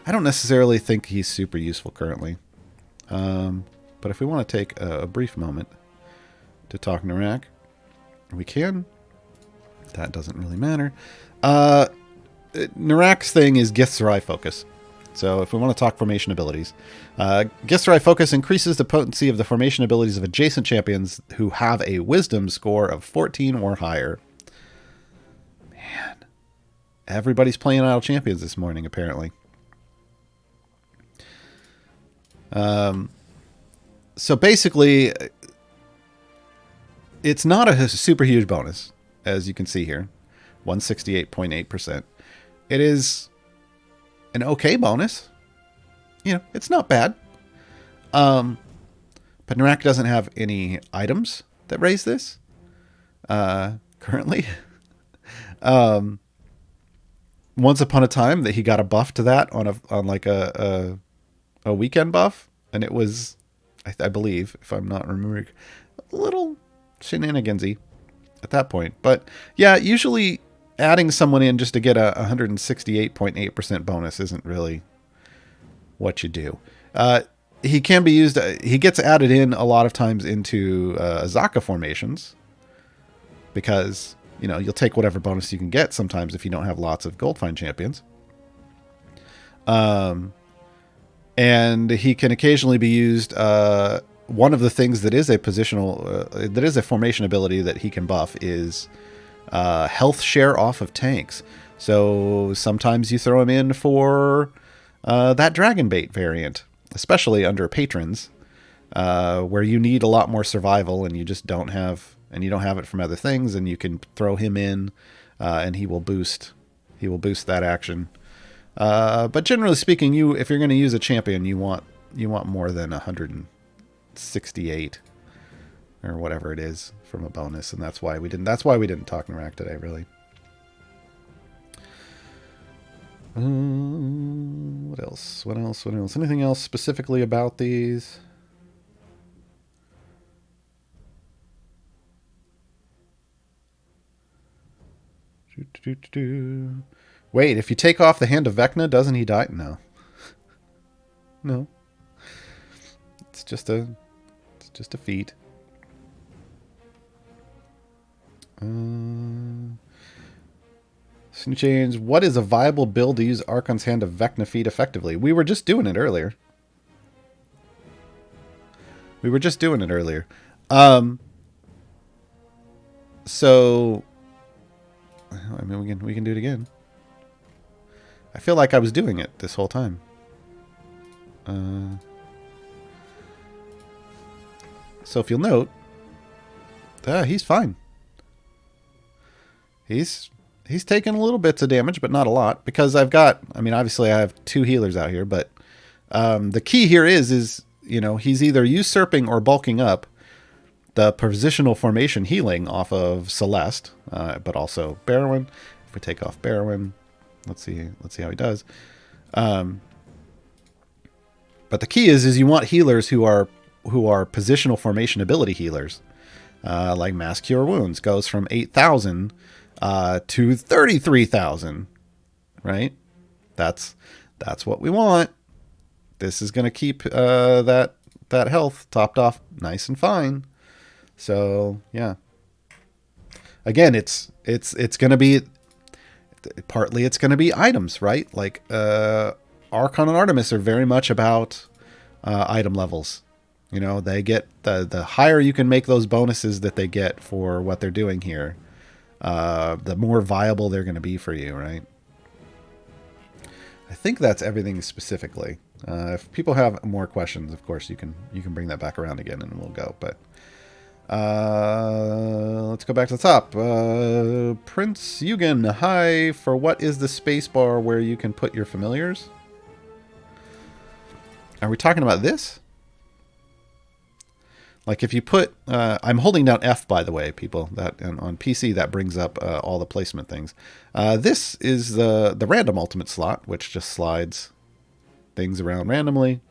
I don't necessarily think he's super useful currently. But if we want to take a brief moment to talk Narak, we can. That doesn't really matter. Narak's thing is Githzerai focus. So if we want to talk formation abilities, Githzerai focus increases the potency of the formation abilities of adjacent champions who have a wisdom score of 14 or higher. Man, everybody's playing Idle Champions this morning, apparently. So basically, it's not a super huge bonus, as you can see here, 168.8%. It is an okay bonus. You know, it's not bad. But Narak doesn't have any items that raise this currently. Once upon a time that he got a buff to that on a weekend buff, and it was, I believe, if I'm not remembering, a little shenanigansy at that point. But yeah, usually adding someone in just to get a 168.8% bonus isn't really what you do. He can be used, he gets added in a lot of times into Azaka formations because, you know, you'll take whatever bonus you can get sometimes if you don't have lots of Goldfind champions. And he can occasionally be used. One of the things that is a positional, that is a formation ability that he can buff is health share off of tanks. So sometimes you throw him in for that Dragon Bait variant, especially under patrons. where you need a lot more survival and you just don't have, and you don't have it from other things, and you can throw him in, and he will boost that action. But generally speaking, if you're going to use a champion, you want more than 168 or whatever it is from a bonus, and that's why we didn't talk Narak today, really. What else? Anything else specifically about these? Wait, if you take off the Hand of Vecna, doesn't he die? No. No. It's just a feat. Change. What is a viable build to use Archon's Hand of Vecna feat effectively? We were just doing it earlier. So, I mean, we can do it again. I feel like I was doing it this whole time. So if you'll note, he's fine. He's taken a little bits of damage, but not a lot, because obviously I have 2 healers out here, but the key here is he's either usurping or bulking up the positional formation healing off of Celeste, but also Barrowin. If we take off Barrowin, let's see how he does. But the key is you want healers who are positional formation ability healers, like Mass Cure Wounds goes from 8,000 to 33,000, right? That's what we want. This is going to keep that health topped off nice and fine. So yeah. Again, it's going to be partly it's going to be items, right? Like Archon and Artemis are very much about item levels. They get the higher you can make those bonuses that they get for what they're doing here, the more viable they're going to be for you, right? I think that's everything specifically. If people have more questions, of course, you can bring that back around again and we'll go. But let's go back to the top. Prince Eugen, hi. For what is the space bar where you can put your familiars? Are we talking about this? Like if you put, I'm holding down F, by the way, people. That and on PC that brings up all the placement things. This is the random ultimate slot, which just slides things around randomly.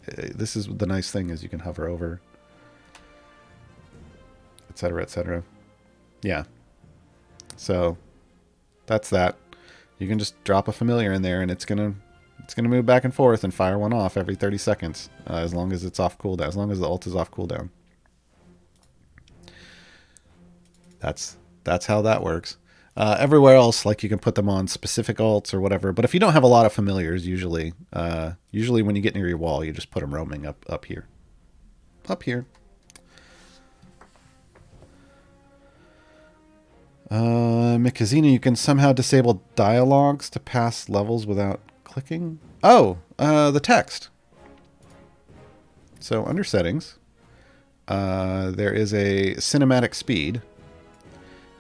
This is the nice thing is you can hover over, etc., etc. Yeah. So that's that. You can just drop a familiar in there, and it's gonna move back and forth and fire one off every 30 seconds, as long as it's off cooldown. As long as the ult is off cooldown. That's how that works. Everywhere else, like you can put them on specific ults or whatever. But if you don't have a lot of familiars, usually when you get near your wall, you just put them roaming up here. Up here. Mikazina, you can somehow disable dialogues to pass levels without clicking. Oh, the text. So under settings, there is a cinematic speed.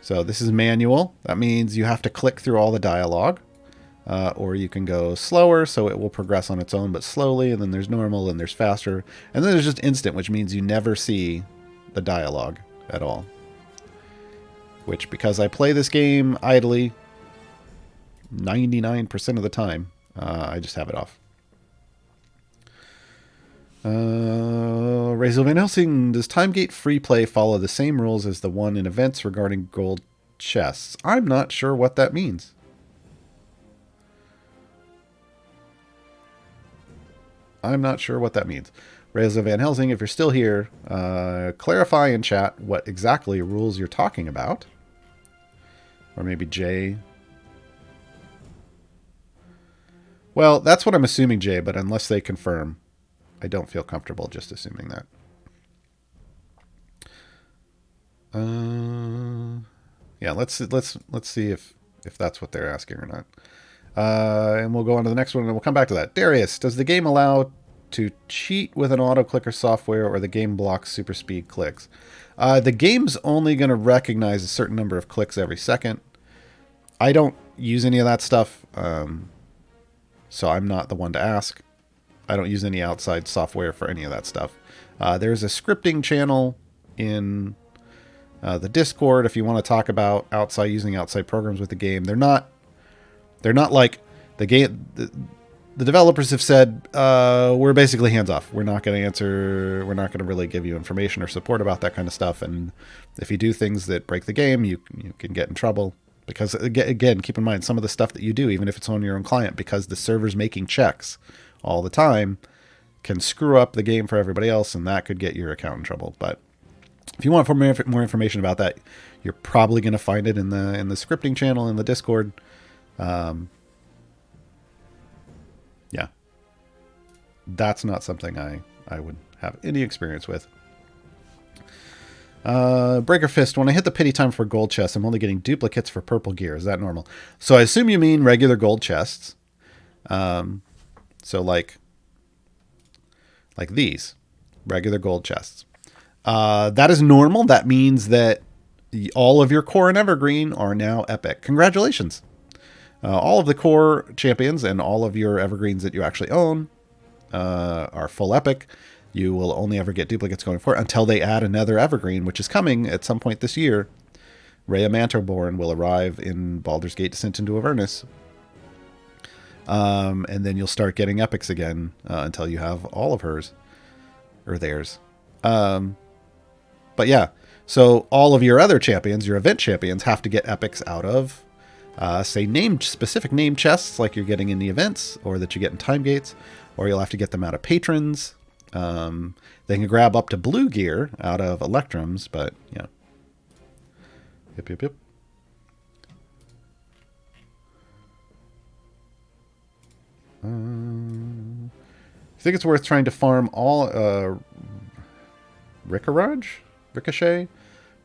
So this is manual. That means you have to click through all the dialogue. Or you can go slower, so it will progress on its own, but slowly. And then there's normal, and there's faster. And then there's just instant, which means you never see the dialogue at all. Which, because I play this game idly 99% of the time, I just have it off. Razel Van Helsing, does Timegate free play follow the same rules as the one in events regarding gold chests? I'm not sure what that means. Razel Van Helsing, if you're still here, clarify in chat what exactly rules you're talking about. Or maybe Jay. Well, that's what I'm assuming, Jay, but unless they confirm, I don't feel comfortable just assuming that. Yeah, let's see if that's what they're asking or not. And we'll go on to the next one, and we'll come back to that. Darius, does the game allow to cheat with an auto clicker software or the game blocks super speed clicks. The game's only going to recognize a certain number of clicks every second. I don't use any of that stuff, so I'm not the one to ask. I don't use any outside software for any of that stuff. There's a scripting channel in the Discord if you want to talk about using outside programs with the game. They're not like the game. The developers have said we're basically hands off. We're not going to answer. We're not going to really give you information or support about that kind of stuff. And if you do things that break the game, you can get in trouble. Because again, keep in mind some of the stuff that you do, even if it's on your own client, because the server's making checks all the time, can screw up the game for everybody else, and that could get your account in trouble. But if you want more information about that, you're probably going to find it in the scripting channel in the Discord. Yeah, that's not something I would have any experience with. Breaker Fist, when I hit the pity time for gold chests, I'm only getting duplicates for purple gear. Is that normal? So I assume you mean regular gold chests. So like these regular gold chests. That is normal. That means that all of your core and evergreen are now epic. Congratulations. All of the core champions and all of your evergreens that you actually own are full epic. You will only ever get duplicates going forward until they add another evergreen, which is coming at some point this year. Rhea Mantorborn will arrive in Baldur's Gate Descent into Avernus. And then you'll start getting epics again until you have all of hers or theirs. But yeah, so all of your other champions, your event champions, have to get epics out of, say, specific name chests like you're getting in the events or that you get in time gates, or you'll have to get them out of patrons. They can grab up to blue gear out of electrums, but yeah. Yep. I think it's worth trying to farm all Ricochet?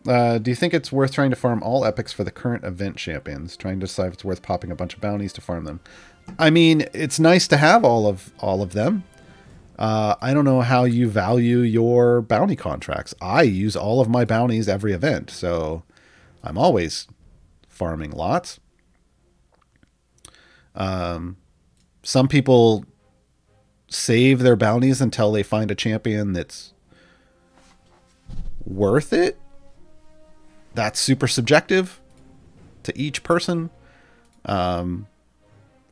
Do you think it's worth trying to farm all epics for the current event champions? Trying to decide if it's worth popping a bunch of bounties to farm them. I mean, it's nice to have all of them. I don't know how you value your bounty contracts. I use all of my bounties every event, so I'm always farming lots. Some people save their bounties until they find a champion that's worth it. That's super subjective to each person. And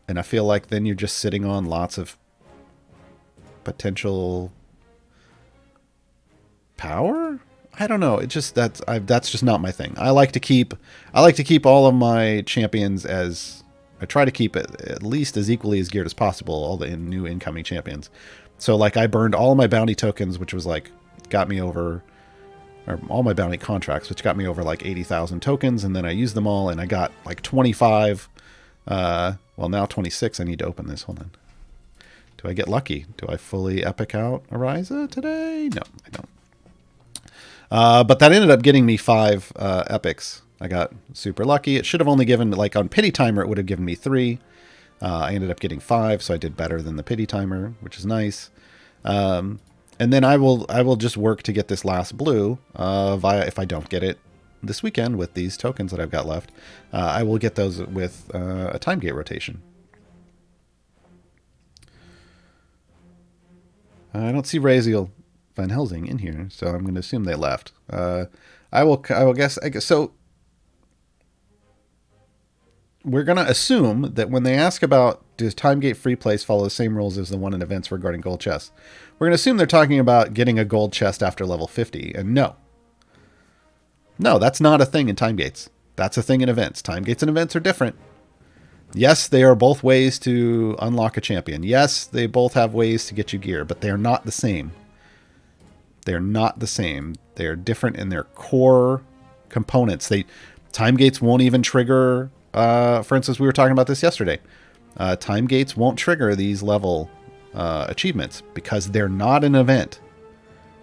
I feel like then you're just sitting on lots of potential power. I don't know. It just that's just not my thing. I like to keep all of my champions as I try to keep it at least as equally as geared as possible. All the new incoming champions. So like I burned all my bounty tokens, which was like got me over, or all my bounty contracts, which got me over like 80,000 tokens, and then I used them all, and I got like 25. Well, now 26. I need to open this. Hold on. Do I get lucky? Do I fully epic out Ariza today? No, I don't. But that ended up getting me 5 epics. I got super lucky. It should have only given, like on Pity Timer, it would have given me 3. I ended up getting 5, so I did better than the Pity Timer, which is nice. And then I will just work to get this last blue via, if I don't get it this weekend with these tokens that I've got left, I will get those with a time gate rotation. I don't see Raziel Van Helsing in here, so I'm going to assume they left. I will guess. So we're going to assume that when they ask about does time gate free plays follow the same rules as the one in events regarding gold chests, we're going to assume they're talking about getting a gold chest after level 50, and no, that's not a thing in time gates. That's a thing in events. Time gates and events are different. Yes, they are both ways to unlock a champion. Yes, they both have ways to get you gear, but they're not the same. They're not the same. They're different in their core components. Time gates won't even trigger, for instance, we were talking about this yesterday. Time gates won't trigger these level achievements because they're not an event.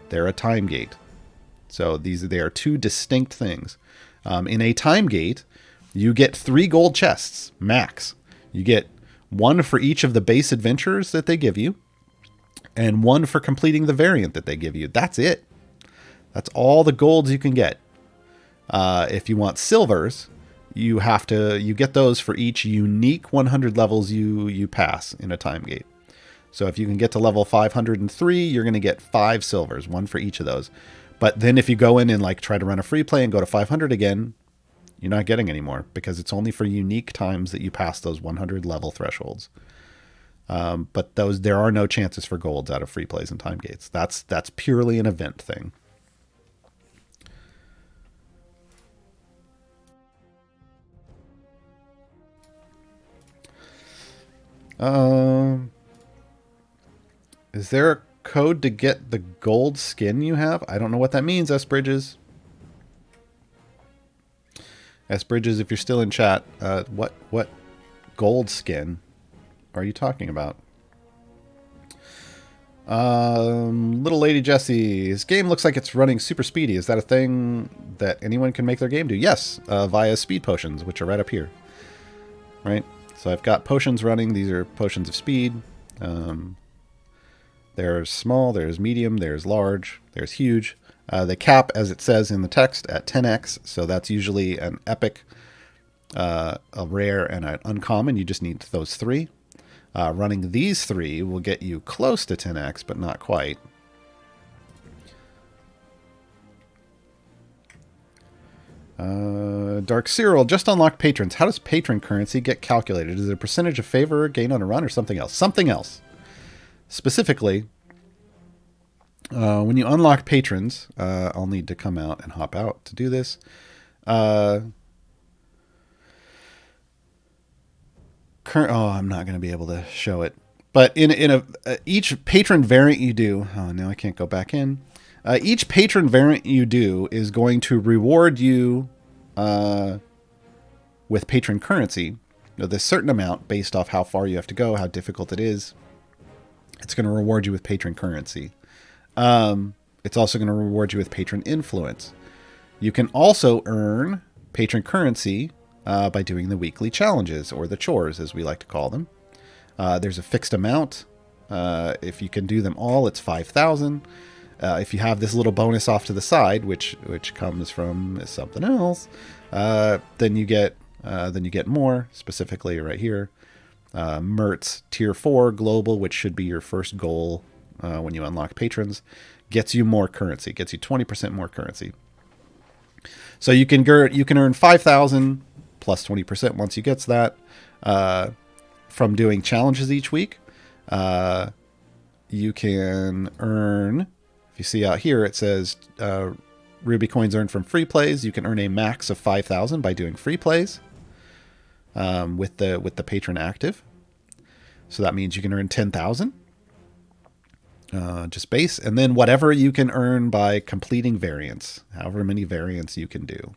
They're a time gate. So they are two distinct things. In a time gate, you get 3 gold chests, max. You get 1 for each of the base adventures that they give you. and 1 for completing the variant that they give you. That's it. That's all the golds you can get. If you want silvers, you get those for each unique 100 levels you pass in a time gate. So if you can get to level 503, you're going to get 5 silvers, 1 for each of those. But then if you go in and like try to run a free play and go to 500 again, you're not getting any more because it's only for unique times that you pass those 100 level thresholds. But there are no chances for golds out of free plays and time gates. That's purely an event thing. Is there a code to get the gold skin you have? I don't know what that means, S Bridges. S Bridges, if you're still in chat, what gold skin are you talking about? Little Lady Jessie, his game looks like it's running super speedy. Is that a thing that anyone can make their game do? Yes, via speed potions, which are right up here. Right? So I've got potions running. These are potions of speed. There's small, there's medium, there's large, there's huge. They cap, as it says in the text, at 10x. So that's usually an epic, a rare, and an uncommon. You just need those 3. Running these 3 will get you close to 10x, but not quite. Dark Cyril, just unlocked patrons. How does patron currency get calculated? Is it a percentage of favor gained on a run or something else? Something else. Specifically, when you unlock patrons, I'll need to come out and hop out to do this. I'm not going to be able to show it. But in each patron variant you do, now I can't go back in. Each patron variant you do is going to reward you with patron currency. There's a certain amount based off how far you have to go, how difficult it is. It's going to reward you with patron currency. It's also going to reward you with patron influence. You can also earn patron currency by doing the weekly challenges, or the chores, as we like to call them. There's a fixed amount. If you can do them all, it's 5,000. If you have this little bonus off to the side, which comes from something else, then you get more. Specifically, right here, Mertz Tier 4 Global, which should be your first goal when you unlock patrons, gets you more currency, gets you 20% more currency. So you can earn 5,000 plus 20% once you get that from doing challenges each week. You can earn, if you see out here, it says Ruby coins earned from free plays. You can earn a max of 5,000 by doing free plays with the patron active. So that means you can earn 10,000 just base, and then whatever you can earn by completing variants, however many variants you can do.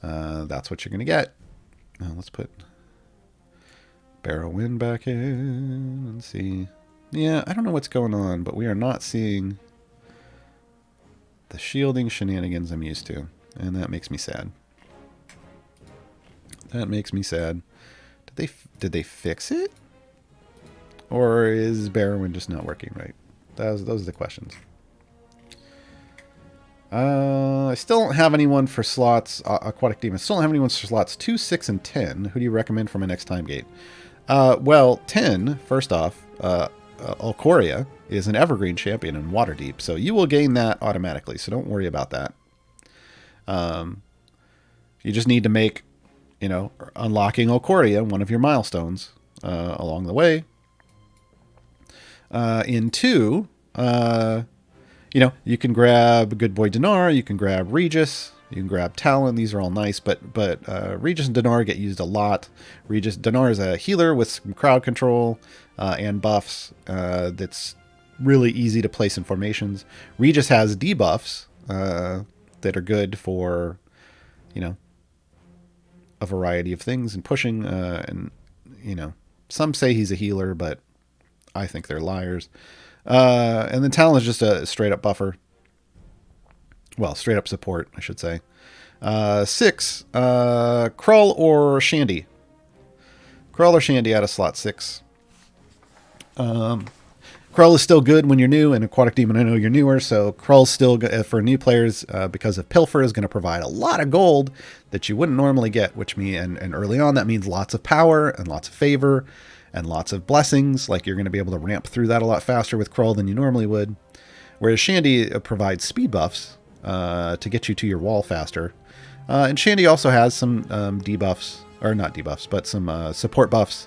That's what you're going to get. Let's put Barrowwind back in and see. Yeah, I don't know what's going on, but we are not seeing the shielding shenanigans I'm used to, and that makes me sad. That makes me sad. Did they fix it? Or is Barrowwind just not working right? Those are the questions. I still don't have anyone for slots. Aquatic Demon. Still don't have anyone for slots 2, 6, and 10. Who do you recommend for my next time gate? Well, 10, first off, Alcoria is an evergreen champion in Waterdeep, so you will gain that automatically, so don't worry about that. You just need to make, unlocking Alcoria one of your milestones along the way. In 2, you can grab Good Boy Dinar, you can grab Regis, you can grab Talon. These are all nice, but Regis and Dinar get used a lot. Dinar is a healer with some crowd control and buffs that's really easy to place in formations. Regis has debuffs that are good for, a variety of things and pushing. And some say he's a healer, but I think they're liars. And then Talon is just a straight up buffer. Well, straight up support, I should say. 6, Krull or Shandy. Krull or Shandy out of slot 6. Krull is still good when you're new, and Aquatic Demon, I know you're newer, so Krull's still, for new players, because of Pilfer, is going to provide a lot of gold that you wouldn't normally get, which and early on, that means lots of power, and lots of favor, and lots of blessings. Like, you're going to be able to ramp through that a lot faster with Krull than you normally would. Whereas Shandy provides speed buffs to get you to your wall faster. And Shandy also has some debuffs, or not debuffs, but some support buffs.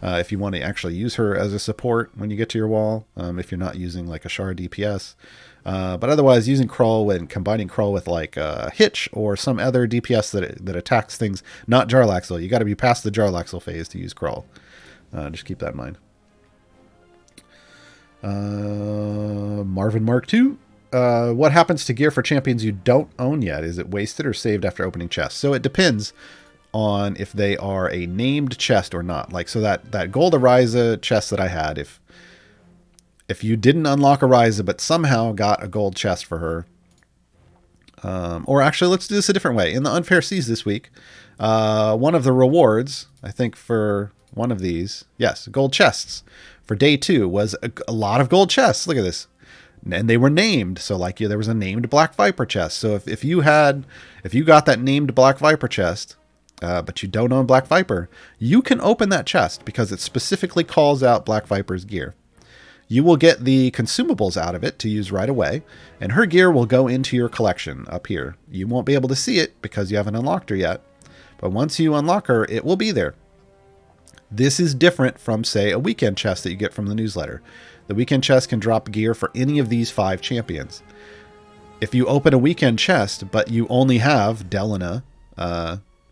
If you want to actually use her as a support when you get to your wall, if you're not using like a Shard DPS. But otherwise, using Krull and combining Krull with like Hitch or some other DPS that attacks things, not Jarlaxle. You got to be past the Jarlaxle phase to use Krull. Just keep that in mind. Marvin Mark II. What happens to gear for champions you don't own yet? Is it wasted or saved after opening chests? So it depends on if they are a named chest or not. Like, so that gold Ariza chest that I had, if you didn't unlock Ariza but somehow got a gold chest for her, or actually let's do this a different way. In the Unfair Seas this week, one of the rewards, I think for one of these, yes, gold chests for day 2 was a lot of gold chests. Look at this. And they were named. So like, there was a named Black Viper chest. So if you got that named Black Viper chest, but you don't own Black Viper, you can open that chest because it specifically calls out Black Viper's gear. You will get the consumables out of it to use right away, and her gear will go into your collection up here. You won't be able to see it because you haven't unlocked her yet, but once you unlock her, it will be there. This is different from, say, a weekend chest that you get from the newsletter. The weekend chest can drop gear for any of these 5 champions. If you open a weekend chest, but you only have Delina,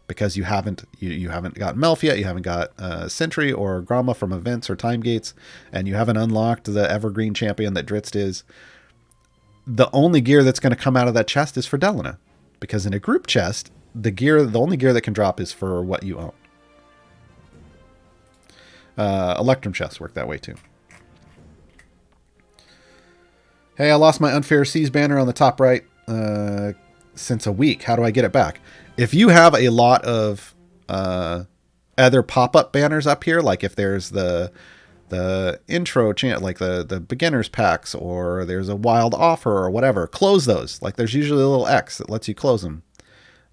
because you haven't got Melf yet, you haven't got Sentry or Gromma from events or time gates, and you haven't unlocked the Evergreen champion that Dritz is, the only gear that's going to come out of that chest is for Delina. Because in a group chest, the only gear that can drop is for what you own. Electrum chests work that way too. Hey, I lost my Unfair Seas banner on the top right since a week. How do I get it back? If you have a lot of other pop-up banners up here, like if there's the intro chant, like the beginners packs, or there's a wild offer or whatever, close those. Like, there's usually a little X that lets you close them.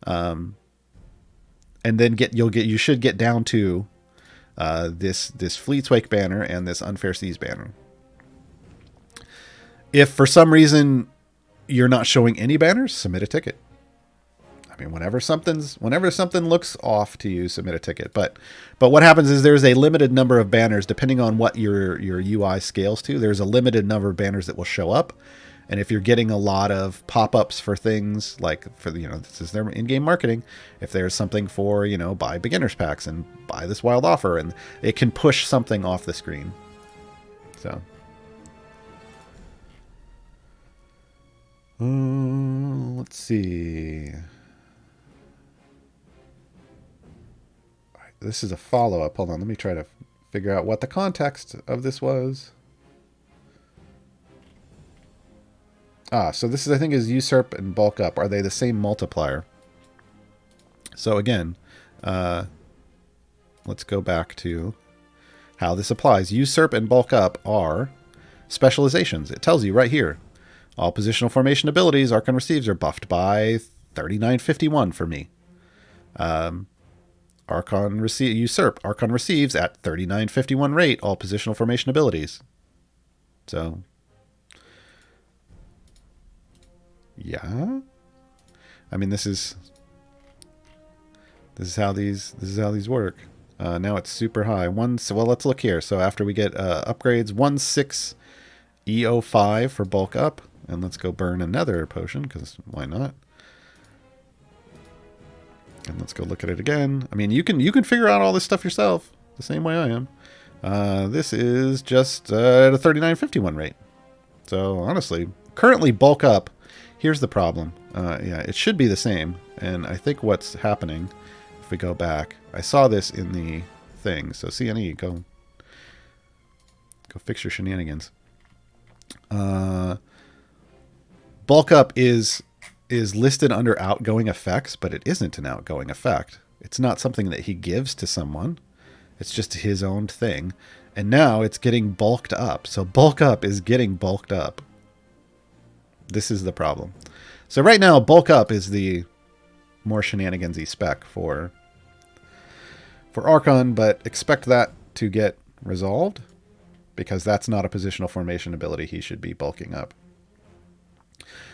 And then you should get down to this Fleet's Wake banner and this Unfair Seas banner. If for some reason you're not showing any banners, submit a ticket. I mean, whenever something looks off to you, submit a ticket. But what happens is there's a limited number of banners, depending on what your UI scales to. There's a limited number of banners that will show up. And if you're getting a lot of pop-ups for things like, this is their in-game marketing. If there's something for, buy beginners packs and buy this wild offer, and it can push something off the screen. So. Let's see. This is a follow-up. Hold on, let me try to figure out what the context of this was. So this is, I think, is usurp and bulk up. Are they the same multiplier? So again, let's go back to how this applies. Usurp and bulk up are specializations. It tells you right here. All positional formation abilities Archon receives are buffed by 3951 for me. Usurp. Archon receives at 3951 rate all positional formation abilities. So, yeah. I mean, this is how these work. Now it's super high. Well, let's look here. So after we get upgrades, 1/6 EO5 for bulk up. And let's go burn another potion, because why not? And let's go look at it again. I mean, you can figure out all this stuff yourself, the same way I am. This is just at a 3951 rate. So honestly, currently bulk up. Here's the problem. Yeah, it should be the same. And I think what's happening, if we go back, I saw this in the thing. So CNE, go fix your shenanigans. Bulk up is listed under outgoing effects, but it isn't an outgoing effect. It's not something that he gives to someone. It's just his own thing. And now it's getting bulked up. So bulk up is getting bulked up. This is the problem. So right now, bulk up is the more shenanigansy spec for Archon, but expect that to get resolved because that's not a positional formation ability he should be bulking up.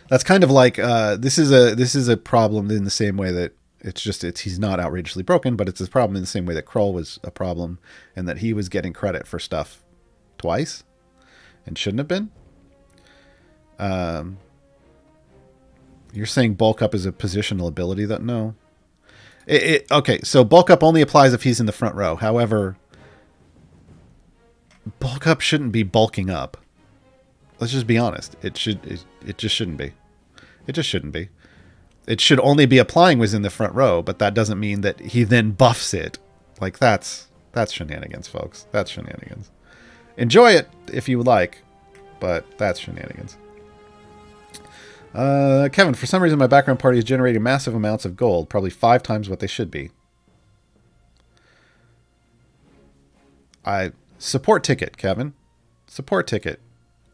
That's kind of like this is a problem in the same way that he's not outrageously broken, but it's a problem in the same way that Krull was a problem and that he was getting credit for stuff twice and shouldn't have been. You're saying bulk up is a positional ability that no. Okay, so bulk up only applies if he's in the front row. However, bulk up shouldn't be bulking up. Let's just be honest. It just shouldn't be. It just shouldn't be. It should only be applying was in the front row, but that doesn't mean that he then buffs it. Like that's shenanigans, folks. That's shenanigans. Enjoy it if you would like, but that's shenanigans. Kevin, for some reason my background party is generating massive amounts of gold, probably 5 times what they should be. Support ticket, Kevin. Support ticket.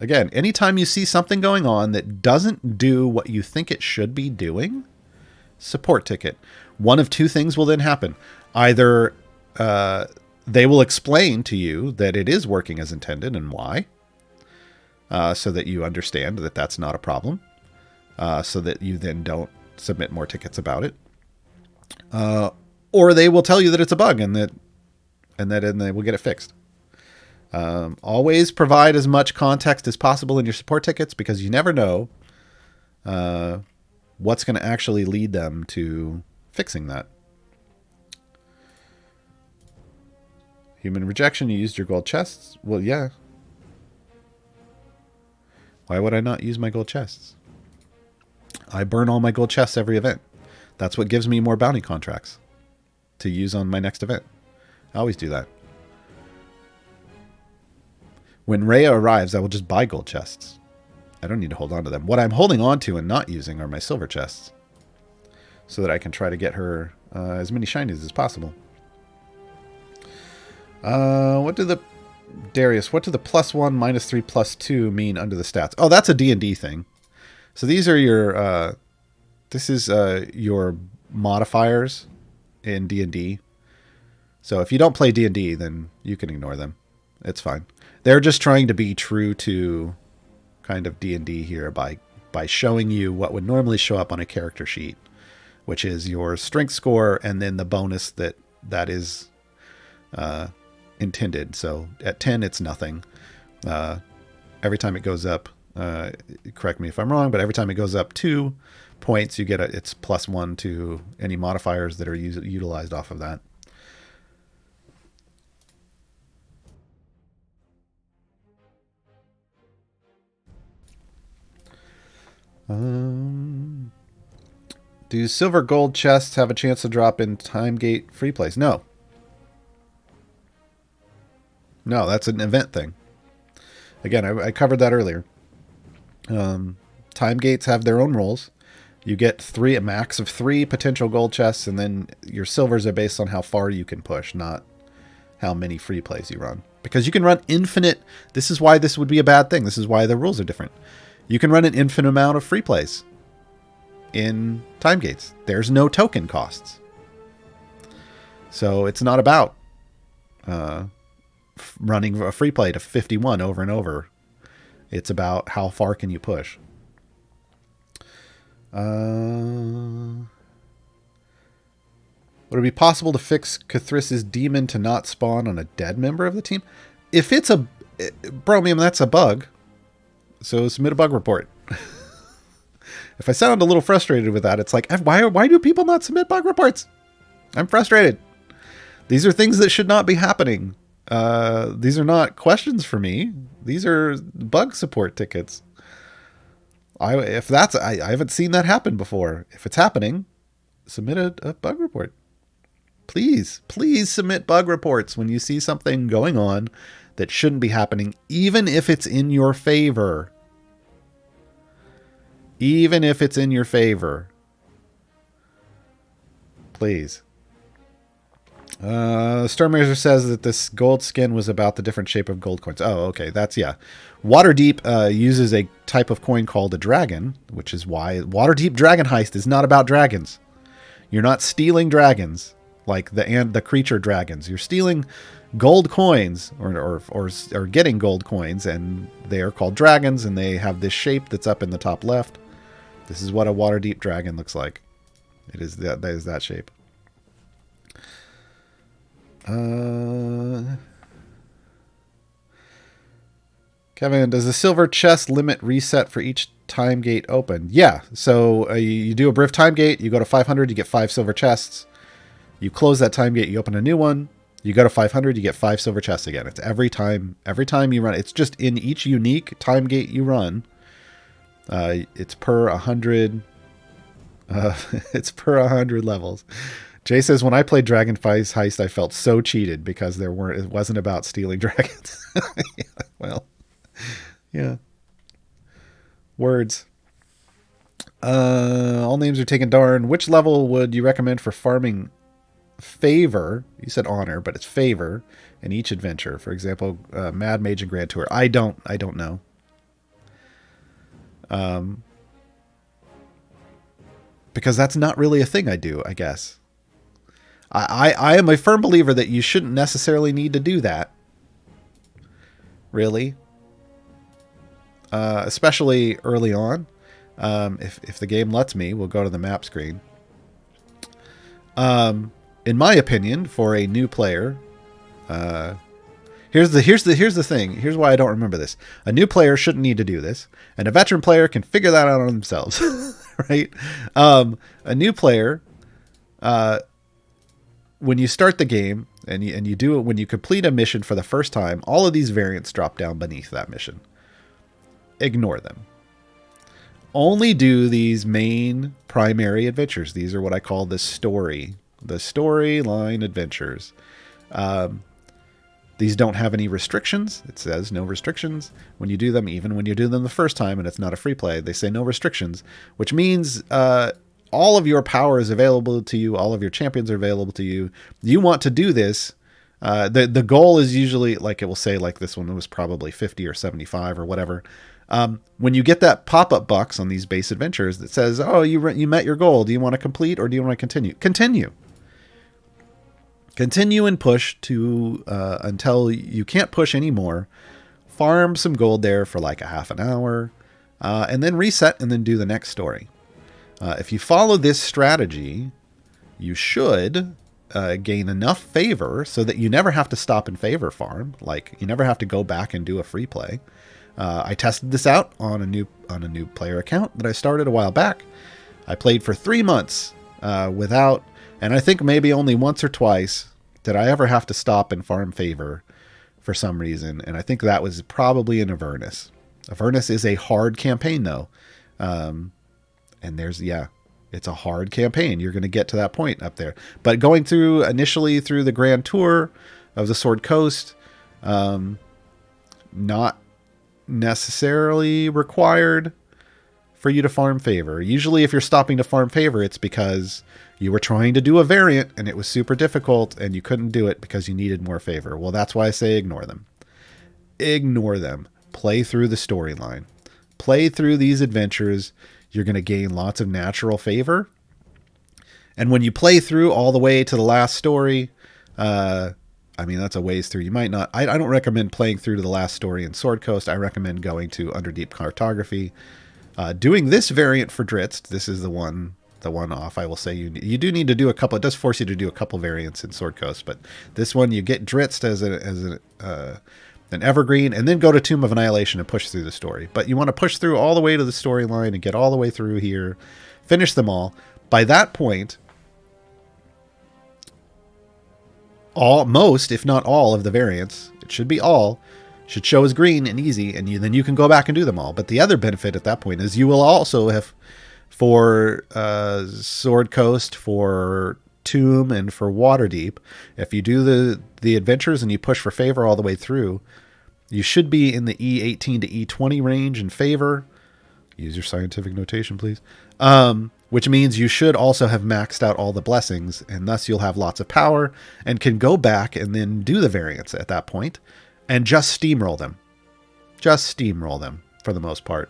Again, anytime you see something going on that doesn't do what you think it should be doing, support ticket. One of two things will then happen. Either they will explain to you that it is working as intended and why, so that you understand that that's not a problem, so that you then don't submit more tickets about it. Or they will tell you that it's a bug and they will get it fixed. Always provide as much context as possible in your support tickets because you never know what's going to actually lead them to fixing that. Human rejection, you used your gold chests? Well, yeah. Why would I not use my gold chests? I burn all my gold chests every event. That's what gives me more bounty contracts to use on my next event. I always do that. When Rhea arrives, I will just buy gold chests. I don't need to hold on to them. What I'm holding on to and not using are my silver chests, so that I can try to get her as many shinies as possible. What do the +1, -3, +2 mean under the stats? Oh, that's a D&D thing. So these are your this is your modifiers in D&D. So if you don't play D&D, then you can ignore them. It's fine. They're just trying to be true to kind of D&D here by showing you what would normally show up on a character sheet, which is your strength score and then the bonus that is intended. So at 10, it's nothing. Every time it goes up, correct me if I'm wrong, but every time it goes up 2 points, you get it's +1 to any modifiers that are utilized off of that. Do silver gold chests have a chance to drop in time gate free plays? No. No, that's an event thing. Again, I covered that earlier. Time gates have their own rules. You get a max of 3 potential gold chests, and then your silvers are based on how far you can push, not how many free plays you run. Because you can run infinite. This is why this would be a bad thing. This is why the rules are different. You can run an infinite amount of free plays in time gates. There's no token costs. So it's not about running a free play to 51 over and over. It's about how far can you push. Would it be possible to fix Cathris's demon to not spawn on a dead member of the team? If it's a... Bromium, that's a bug. So submit a bug report. If I sound a little frustrated with that, it's like, why do people not submit bug reports? I'm frustrated. These are things that should not be happening. These are not questions for me. These are bug support tickets. I haven't seen that happen before. If it's happening, submit a bug report. Please submit bug reports when you see something going on that shouldn't be happening, even if it's in your favor. Even if it's in your favor. Please. Stormraiser says that this gold skin was about the different shape of gold coins. Oh, okay. That's, yeah. Waterdeep uses a type of coin called a dragon, which is why Waterdeep Dragon Heist is not about dragons. You're not stealing dragons like the creature dragons. You're stealing gold coins or getting gold coins, and they are called dragons, and they have this shape that's up in the top left. This is what a Waterdeep dragon looks like. It is that is that shape. Kevin, does the silver chest limit reset for each time gate open? Yeah. So you do a Briv time gate, you go to 500, you get 5 silver chests. You close that time gate, you open a new one. You go to 500, you get 5 silver chests again. It's every time you run. It's just in each unique time gate you run. It's per 100. It's per 100 levels. Jay says, when I played Dragon Heist, I felt so cheated because it wasn't about stealing dragons. Yeah, well, yeah. Words. All names are taken darn. Which level would you recommend for farming favor? You said honor, but it's favor in each adventure. For example, Mad Mage and Grand Tour. I don't know. Because that's not really a thing I do, I guess. I am a firm believer that you shouldn't necessarily need to do that. Really. Especially early on. If the game lets me, we'll go to the map screen. In my opinion, for a new player, here's the thing. Here's why I don't remember this. A new player shouldn't need to do this, and a veteran player can figure that out on themselves, right? A new player, when you start the game and you do it, when you complete a mission for the first time, all of these variants drop down beneath that mission. Ignore them. Only do these main primary adventures. These are what I call the storyline adventures. These don't have any restrictions. It says no restrictions when you do them, even when you do them the first time and it's not a free play. They say no restrictions, which means all of your power is available to you. All of your champions are available to you. You want to do this. The goal is usually, like it will say, like this one was probably 50 or 75 or whatever. When you get that pop-up box on these base adventures that says, oh, you met your goal. Do you want to complete or do you want to continue? Continue and push to until you can't push anymore. Farm some gold there for like a half an hour, and then reset and then do the next story. If you follow this strategy, you should gain enough favor so that you never have to stop and favor farm. Like you never have to go back and do a free play. I tested this out on a new player account that I started a while back. I played for 3 months without, and I think maybe only once or twice did I ever have to stop and farm favor for some reason. And I think that was probably in Avernus. Avernus is a hard campaign though. And it's a hard campaign. You're going to get to that point up there. But going through initially through the Grand Tour of the Sword Coast, not necessarily required for you to farm favor. Usually if you're stopping to farm favor, it's because you were trying to do a variant and it was super difficult and you couldn't do it because you needed more favor. Well, that's why I say ignore them. Ignore them. Play through the storyline. Play through these adventures. You're going to gain lots of natural favor. And when you play through all the way to the last story, that's a ways through. You might not. I don't recommend playing through to the last story in Sword Coast. I recommend going to Underdeep Cartography. Doing this variant for Dritz. This is the one off. I will say you do need to do a couple. It does force you to do a couple variants in Sword Coast, but this one you get Dritz as an evergreen, and then go to Tomb of Annihilation and push through the story. But you want to push through all the way to the storyline and get all the way through here, finish them all. By that point, most, if not all, of the variants, it should be all, should show as green and easy, and then you can go back and do them all. But the other benefit at that point is you will also have, for Sword Coast, for Tomb, and for Waterdeep, if you do the adventures and you push for favor all the way through, you should be in the E18 to E20 range in favor. Use your scientific notation, please. which means you should also have maxed out all the blessings, and thus you'll have lots of power and can go back and then do the variants at that point and just steamroll them. Just steamroll them for the most part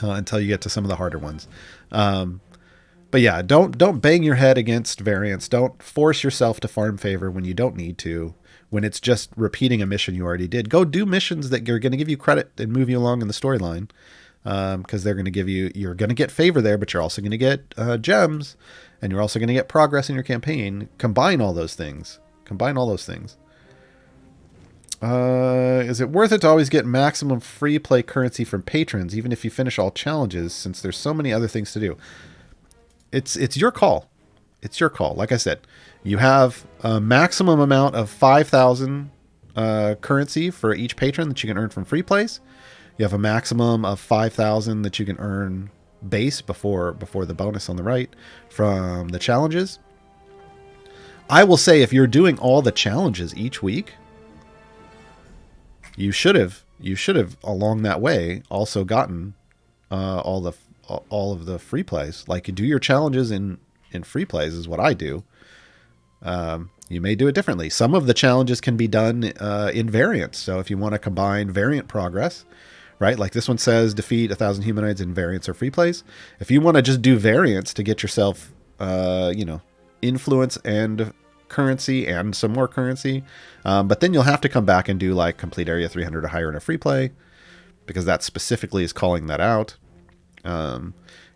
until you get to some of the harder ones. But yeah, don't bang your head against variants. Don't force yourself to farm favor when you don't need to. When it's just repeating a mission you already did, go do missions that are going to give you credit and move you along in the storyline. Because they're going to give you're going to get favor there, but you're also going to get gems, and you're also going to get progress in your campaign. Combine all those things. Is it worth it to always get maximum free play currency from patrons, even if you finish all challenges, since there's so many other things to do? It's your call. It's your call. Like I said, you have a maximum amount of 5,000 currency for each patron that you can earn from free plays. You have a maximum of 5,000 that you can earn base before the bonus on the right from the challenges. I will say, if you're doing all the challenges each week, you should have along that way also gotten all of the free plays. Like, you do your challenges in free plays is what I do. You may do it differently. Some of the challenges can be done in variants. So if you want to combine variant progress, right? Like this one says defeat 1,000 humanoids in variants or free plays. If you want to just do variants to get yourself, influence and currency and some more currency, but then you'll have to come back and do like complete area 300 or higher in a free play, because that specifically is calling that out.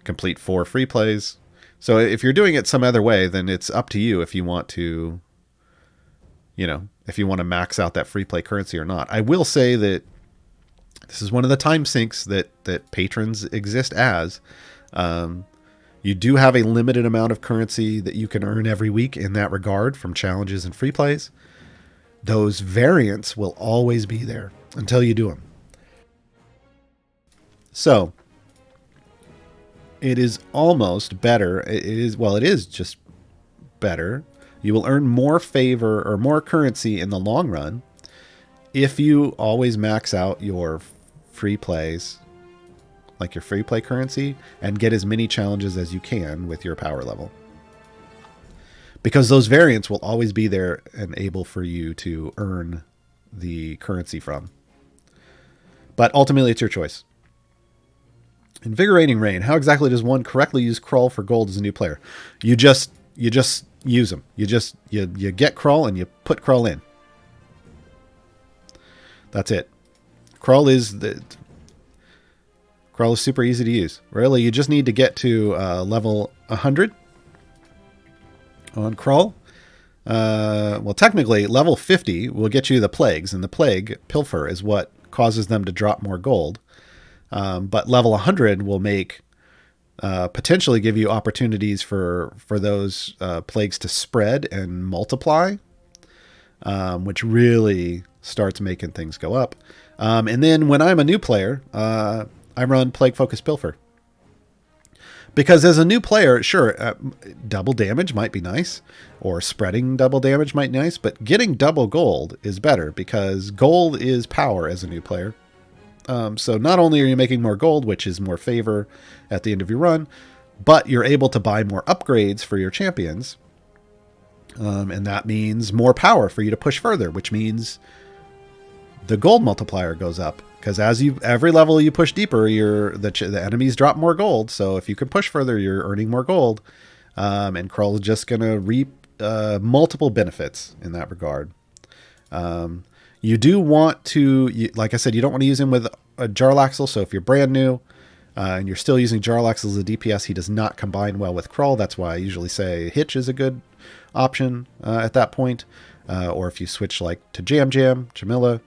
Complete 4 free plays. So if you're doing it some other way, then it's up to you if you want to, if you want to max out that free play currency or not. I will say that this is one of the time sinks that patrons exist as. You do have a limited amount of currency that you can earn every week in that regard from challenges and free plays. Those variants will always be there until you do them. So it is almost better. It is just better. You will earn more favor or more currency in the long run if you always max out your free plays, like your free play currency, and get as many challenges as you can with your power level. Because those variants will always be there and able for you to earn the currency from. But ultimately, it's your choice. Invigorating Rain. How exactly does one correctly use Crawl for gold as a new player? You just use them. You get Crawl and you put Crawl in. That's it. Crawl is super easy to use. Really, you just need to get to level 100 on Crawl. Well, technically, level 50 will get you the plagues, and the plague pilfer is what causes them to drop more gold. But level 100 will make potentially give you opportunities for those plagues to spread and multiply, which really starts making things go up. And then when I'm a new player, I run Plague Focus Pilfer. Because as a new player, sure, double damage might be nice, or spreading double damage might be nice, but getting double gold is better, because gold is power as a new player. So not only are you making more gold, which is more favor at the end of your run, but you're able to buy more upgrades for your champions. And that means more power for you to push further, which means the gold multiplier goes up. Because every level you push deeper, the enemies drop more gold. So if you can push further, you're earning more gold. And Krull is just going to reap multiple benefits in that regard. You do want to, like I said, you don't want to use him with a Jarlaxle. So if you're brand new and you're still using Jarlaxle as a DPS, he does not combine well with Krull. That's why I usually say Hitch is a good option at that point. Or if you switch like to Jamilla.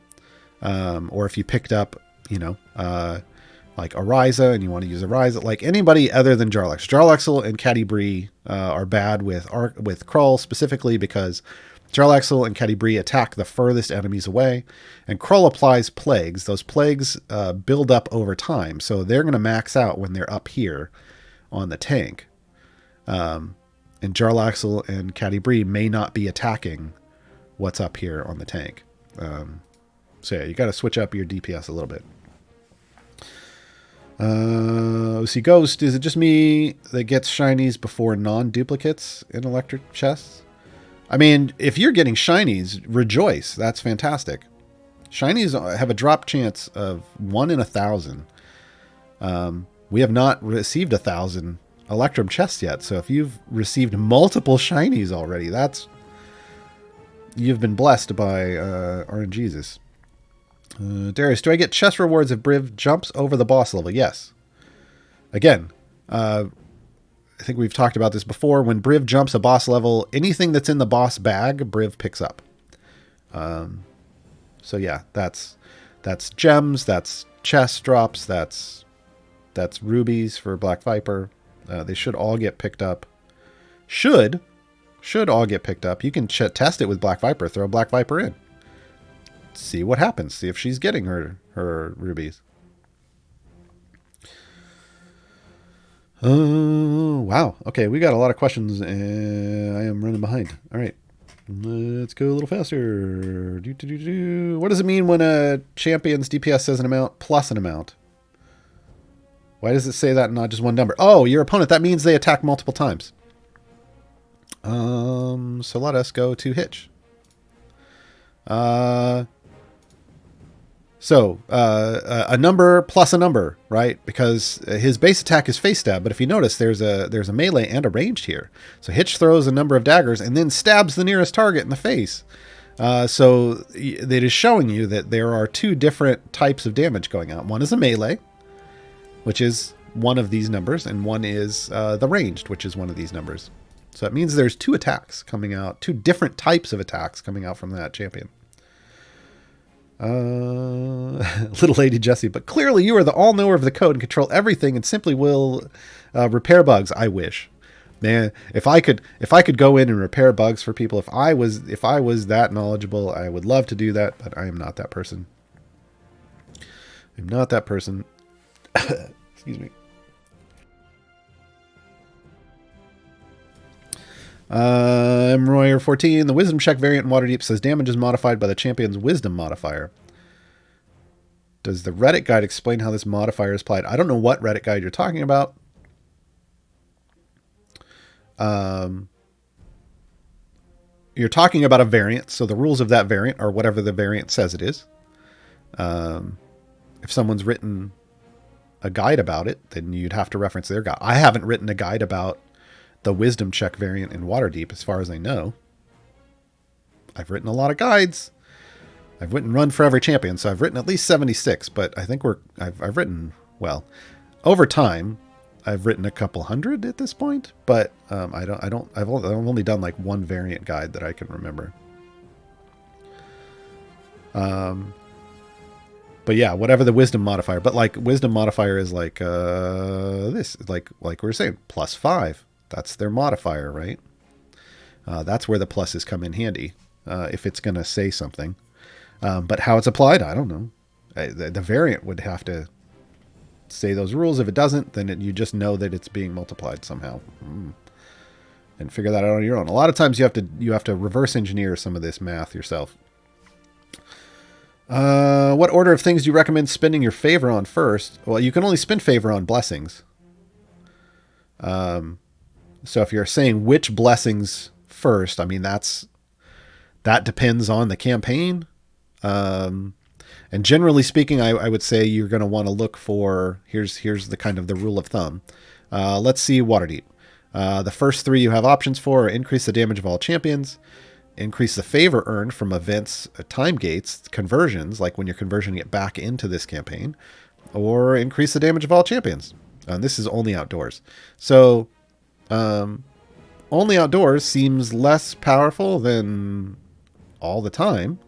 Or if you picked up, like Ariza and you want to use Ariza, like anybody other than Jarlaxle. Jarlaxle and Catti-brie are bad with Krull specifically because Jarlaxle and Catti-brie attack the furthest enemies away, and Krull applies plagues. Those plagues build up over time, so they're going to max out when they're up here on the tank. And Jarlaxle and Catti-brie may not be attacking what's up here on the tank. So yeah, you got to switch up your DPS a little bit. OC Ghost, is it just me that gets shinies before non-duplicates in electric chests? I mean, if you're getting shinies, rejoice. That's fantastic. Shinies have a drop chance of 1 in 1,000. We have not received 1,000 Electrum chests yet. So if you've received multiple shinies already, you've been blessed by RNGesus. Darius, do I get chest rewards if Briv jumps over the boss level? Yes. Again, I think we've talked about this before. When Briv jumps a boss level, anything that's in the boss bag, Briv picks up. So yeah, that's gems, that's chest drops, that's rubies for Black Viper. They should all get picked up. Should all get picked up. You can test it with Black Viper. Throw Black Viper in. See what happens. See if she's getting her rubies. Oh, wow. Okay, we got a lot of questions, and I am running behind. All right. Let's go a little faster. What does it mean when a champion's DPS says an amount plus an amount? Why does it say that and not just one number? Oh, your opponent. That means they attack multiple times. So let us go to Hitch. A number plus a number, right? Because his base attack is face stab, but if you notice, there's a melee and a ranged here. So Hitch throws a number of daggers and then stabs the nearest target in the face. So it is showing you that there are two different types of damage going out. One is a melee, which is one of these numbers, and one is the ranged, which is one of these numbers. So that means there's two attacks coming out, two different types of attacks coming out from that champion. Little Lady Jessie, but clearly you are the all-knower of the code and control everything and simply will repair bugs. I wish, man. If I could go in and repair bugs for people, if I was that knowledgeable, I would love to do that, but I am not that person. I'm not that person. Excuse me. Royer14, the Wisdom check variant in Waterdeep says damage is modified by the champion's Wisdom modifier. Does the Reddit guide explain how this modifier is applied? I don't know what Reddit guide you're talking about. You're talking about a variant, so the rules of that variant are whatever the variant says it is. If someone's written a guide about it, then you'd have to reference their guide. I haven't written a guide about the Wisdom check variant in Waterdeep, as far as I know. I've written a lot of guides. I've written Run for every champion, so I've written at least 76. But I think I've written, well, over time, I've written a couple hundred at this point. But I've only done like one variant guide that I can remember. But yeah, whatever the Wisdom modifier. But like Wisdom modifier is like this, like we were saying, +5. That's their modifier, right? That's where the pluses come in handy, if it's going to say something. But how it's applied, I don't know. The variant would have to say those rules. If it doesn't, then you just know that it's being multiplied somehow. And figure that out on your own. A lot of times you have to reverse engineer some of this math yourself. What order of things do you recommend spending your favor on first? Well, you can only spend favor on blessings. So if you're saying which blessings first, I mean, that depends on the campaign. And generally speaking, I would say you're going to want to look for, here's the kind of the rule of thumb. Let's see Waterdeep. The first three you have options for are increase the damage of all champions, increase the favor earned from events, time gates, conversions, like when you're converting it back into this campaign, or increase the damage of all champions. And this is only outdoors. So, only outdoors seems less powerful than all the time.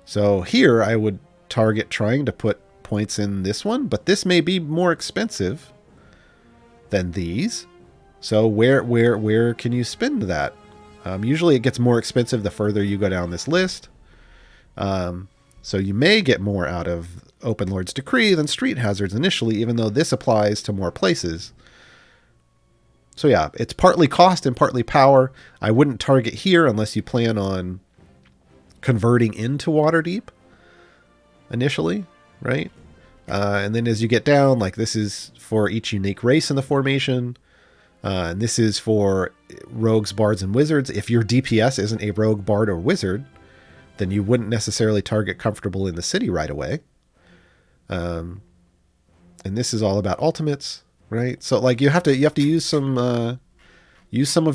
So here I would target trying to put points in this one, but this may be more expensive than these. So where can you spend that? Usually it gets more expensive the further you go down this list. So you may get more out of Open Lord's Decree than Street Hazards initially, even though this applies to more places. So yeah, it's partly cost and partly power. I wouldn't target here unless you plan on converting into Waterdeep initially, right? And then as you get down, like this is for each unique race in the formation. And this is for rogues, bards, and wizards. If your DPS isn't a rogue, bard, or wizard, then you wouldn't necessarily target comfortable in the city right away. And this is all about ultimates, right? So like you have to use some of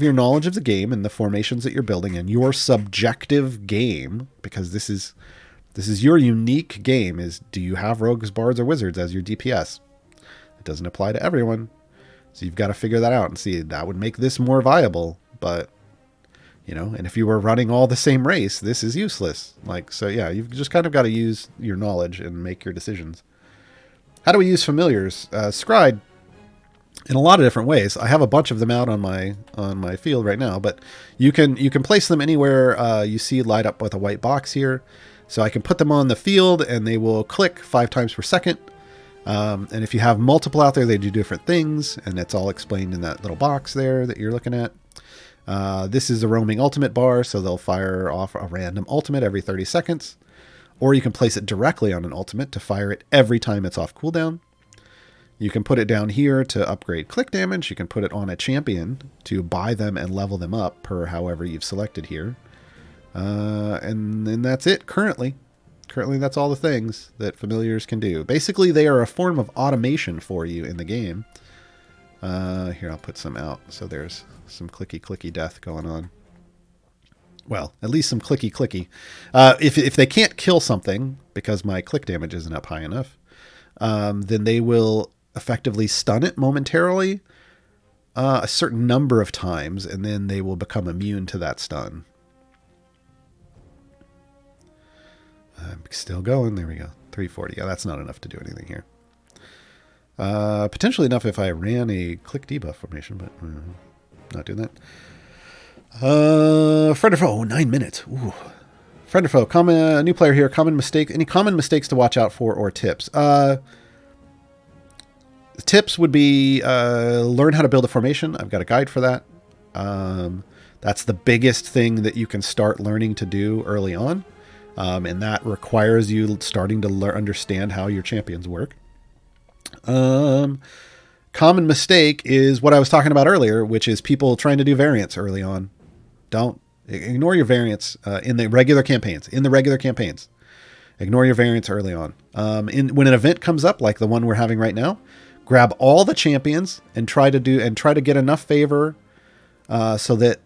your knowledge of the game and the formations that you're building and your subjective game, because this is your unique game. Is do you have rogues, bards, or wizards as your DPS? It doesn't apply to everyone. So you've got to figure that out and see that would make this more viable. But, and if you were running all the same race, this is useless. Like, so yeah, you've just kind of got to use your knowledge and make your decisions. How do we use familiars? Scryed in a lot of different ways. I have a bunch of them out on my field right now, but you can place them anywhere you see light up with a white box here. So I can put them on the field and they will click 5 times per second. And if you have multiple out there, they do different things, and it's all explained in that little box there that you're looking at. This is a roaming ultimate bar, so they'll fire off a random ultimate every 30 seconds. Or you can place it directly on an ultimate to fire it every time it's off cooldown. You can put it down here to upgrade click damage. You can put it on a champion to buy them and level them up per however you've selected here. And then that's it currently. Currently, that's all the things that familiars can do. Basically, they are a form of automation for you in the game. Here, I'll put some out. So there's some clicky death going on. Well, at least some clicky. If they can't kill something, because my click damage isn't up high enough, then they will effectively stun it momentarily a certain number of times, and then they will become immune to that stun. I'm still going. There we go. 340. Yeah, that's not enough to do anything here. Potentially enough if I ran a click debuff formation, but not doing that. Friend or foe. 9 minutes. Ooh. Friend or foe. Common new player here. Common mistake. Any common mistakes to watch out for or tips? Tips would be learn how to build a formation. I've got a guide for that. That's the biggest thing that you can start learning to do early on. And that requires you starting to understand how your champions work. Common mistake is what I was talking about earlier, which is people trying to do variants early on. Don't ignore your variants in the regular campaigns. Ignore your variants early on. When an event comes up, like the one we're having right now, grab all the champions and try to get enough favor so that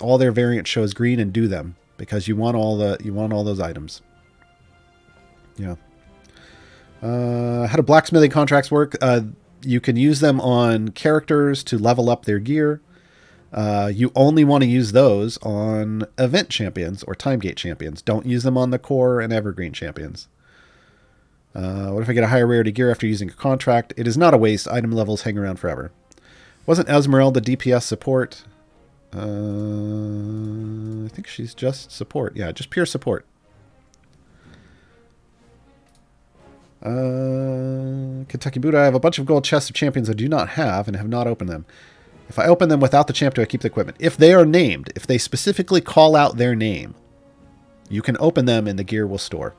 all their variant shows green, and do them. Because you want all those items. Yeah. How do blacksmithing contracts work? You can use them on characters to level up their gear. You only want to use those on event champions or timegate champions. Don't use them on the core and evergreen champions. What if I get a higher rarity gear after using a contract? It is not a waste. Item levels hang around forever. Wasn't Esmeralda DPS support? I think she's just support. Yeah, just pure support. Kentucky Buddha, I have a bunch of gold chests of champions I do not have and have not opened them. If I open them without the champ, do I keep the equipment? If they are named, if they specifically call out their name, you can open them and the gear will store.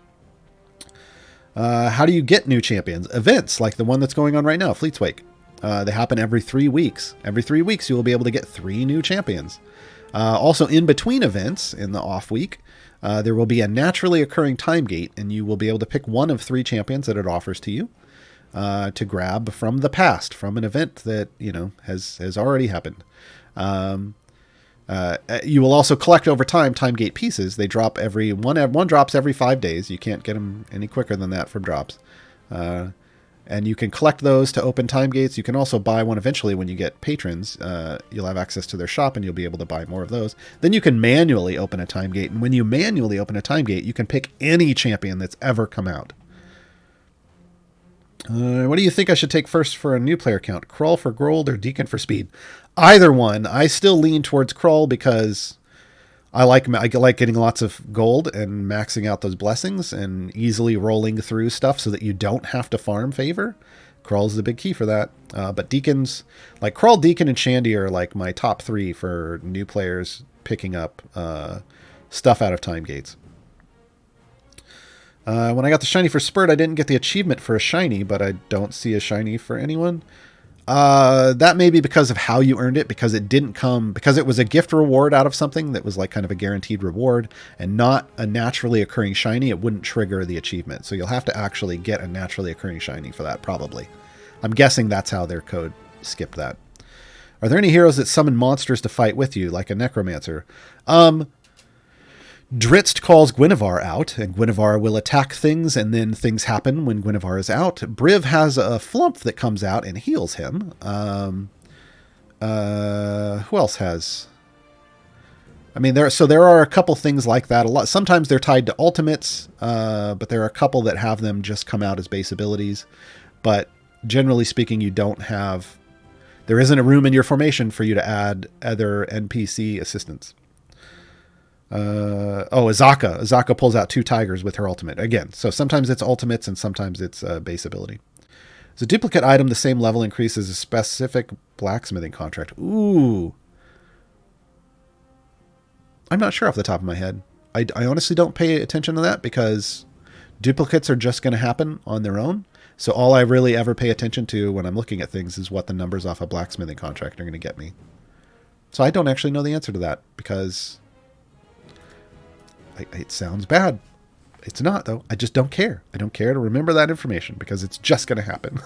How do you get new champions? Events like the one that's going on right now, Fleet's Wake. They happen every 3 weeks. Every 3 weeks, you will be able to get 3 new champions. Also, in between events, in the off week, there will be a naturally occurring time gate, and you will be able to pick one of 3 champions that it offers to you to grab from the past, from an event that has already happened. You will also collect over time gate pieces. They drop one drops every 5 days. You can't get them any quicker than that from drops. And you can collect those to open time gates. You can also buy one eventually when you get patrons. You'll have access to their shop and you'll be able to buy more of those. Then you can manually open a time gate. And when you manually open a time gate, you can pick any champion that's ever come out. What do you think I should take first for a new player count? Crawl for gold or Deacon for speed? Either one. I still lean towards Crawl because I like getting lots of gold and maxing out those blessings and easily rolling through stuff so that you don't have to farm favor. Crawl is the big key for that. But Deacons, like Crawl, Deacon, and Shandy are like my top 3 for new players picking up stuff out of time gates. When I got the shiny for Spurt, I didn't get the achievement for a shiny, but I don't see a shiny for anyone. That may be because of how you earned it, because it didn't come, because it was a gift reward out of something that was like kind of a guaranteed reward and not a naturally occurring shiny. It wouldn't trigger the achievement. So you'll have to actually get a naturally occurring shiny for that, probably. I'm guessing that's how their code skipped that. Are there any heroes that summon monsters to fight with you, like a necromancer? Dritz calls Gaarawarr out, and Gaarawarr will attack things, and then things happen when Gaarawarr is out. Briv has a flump that comes out and heals him. Who else has? I mean, there are a couple things like that. A lot. Sometimes they're tied to ultimates, but there are a couple that have them just come out as base abilities. But generally speaking, you don't have. There isn't a room in your formation for you to add other NPC assistants. Azaka. Azaka pulls out 2 tigers with her ultimate. Again, so sometimes it's ultimates and sometimes it's base ability. Is a duplicate item the same level increase as a specific blacksmithing contract? Ooh. I'm not sure off the top of my head. I honestly don't pay attention to that because duplicates are just going to happen on their own. So all I really ever pay attention to when I'm looking at things is what the numbers off a blacksmithing contract are going to get me. So I don't actually know the answer to that because it sounds bad. It's not, though. I just don't care. I don't care to remember that information because it's just going to happen.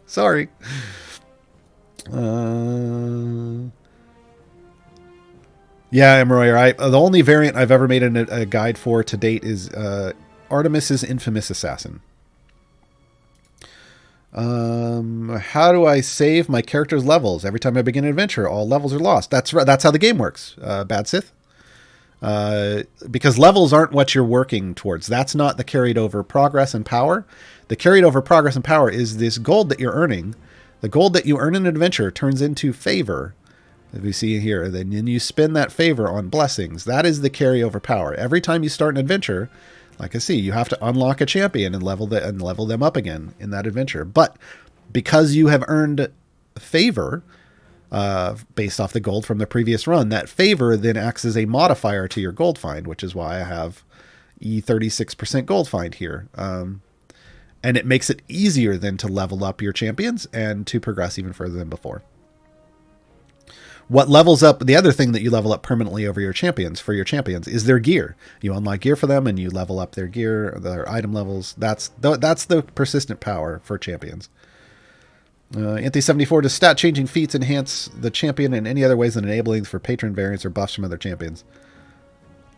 Sorry. Yeah, Emroyer. The only variant I've ever made a guide for to date is Artemis's Infamous Assassin. How do I save my character's levels? Every time I begin an adventure, all levels are lost. That's right. That's how the game works, Bad Sith. Because levels aren't what you're working towards. That's not the carried over progress and power. The carried over progress and power is this gold that you're earning. The gold that you earn in an adventure turns into favor. If you see here, then you spend that favor on blessings. That is the carryover power. Every time you start an adventure, like I see, you have to unlock a champion and level them up again in that adventure. But because you have earned favor based off the gold from the previous run, that favor then acts as a modifier to your gold find, which is why I have E36% gold find here. And it makes it easier then to level up your champions and to progress even further than before. What levels up, the other thing that you level up permanently over your champions, is their gear. You unlock gear for them and you level up their gear, their item levels. That's the persistent power for champions. Anti-74, does stat changing feats enhance the champion in any other ways than enabling for patron variants or buffs from other champions?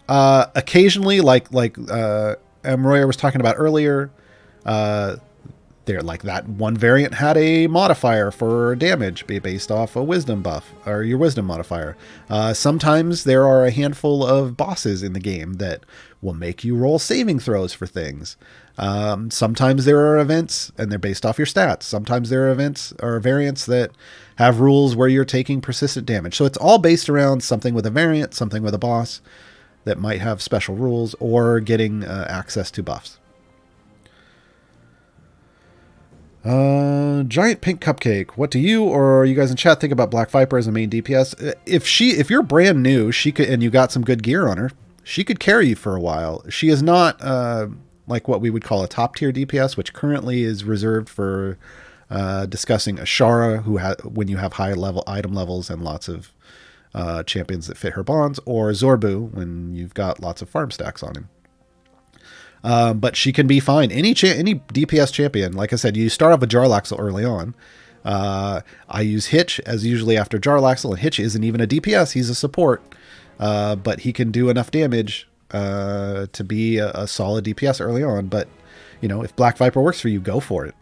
Occasionally, like Royer was talking about earlier, there, like that one variant had a modifier for damage based off a wisdom buff or your wisdom modifier. Sometimes there are a handful of bosses in the game that will make you roll saving throws for things. Sometimes there are events and they're based off your stats. Sometimes there are events or variants that have rules where you're taking persistent damage. So it's all based around something with a variant, something with a boss that might have special rules, or getting access to buffs. Giant Pink Cupcake. What do you or you guys in chat think about Black Viper as a main DPS? If you're brand new, she could, and you got some good gear on her, she could carry you for a while. She is not like what we would call a top tier DPS, which currently is reserved for discussing Ashara, when you have high level item levels and lots of champions that fit her bonds, or Zorbu when you've got lots of farm stacks on him. But she can be fine. Any DPS champion, like I said, you start off with Jarlaxle early on. I use Hitch as usually after Jarlaxle, and Hitch isn't even a DPS, he's a support. But he can do enough damage to be a solid DPS early on. But, if Black Viper works for you, go for it.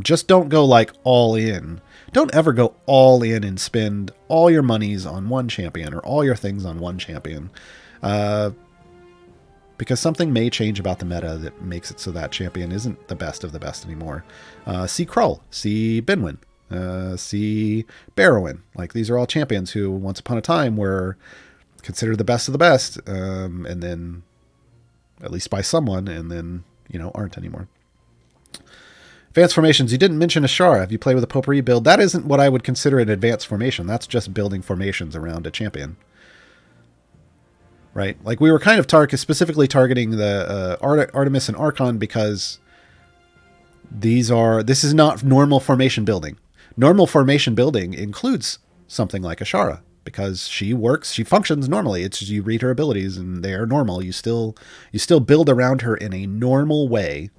Just don't go like all in. Don't ever go all in and spend all your monies on one champion or all your things on one champion. Because something may change about the meta that makes it so that champion isn't the best of the best anymore. See Krull, see Binwin, see Barrowin. Like, these are all champions who once upon a time were considered the best of the best, and then, at least by someone, and then, aren't anymore. Advanced formations. You didn't mention Ashara. Have you played with a potpourri build? That isn't what I would consider an advanced formation. That's just building formations around a champion. right? Like we were kind of specifically targeting the Artemis and Archon because this is not normal formation building. Normal formation building includes something like Ashara because she functions normally. It's just you read her abilities and they are normal. You still build around her in a normal way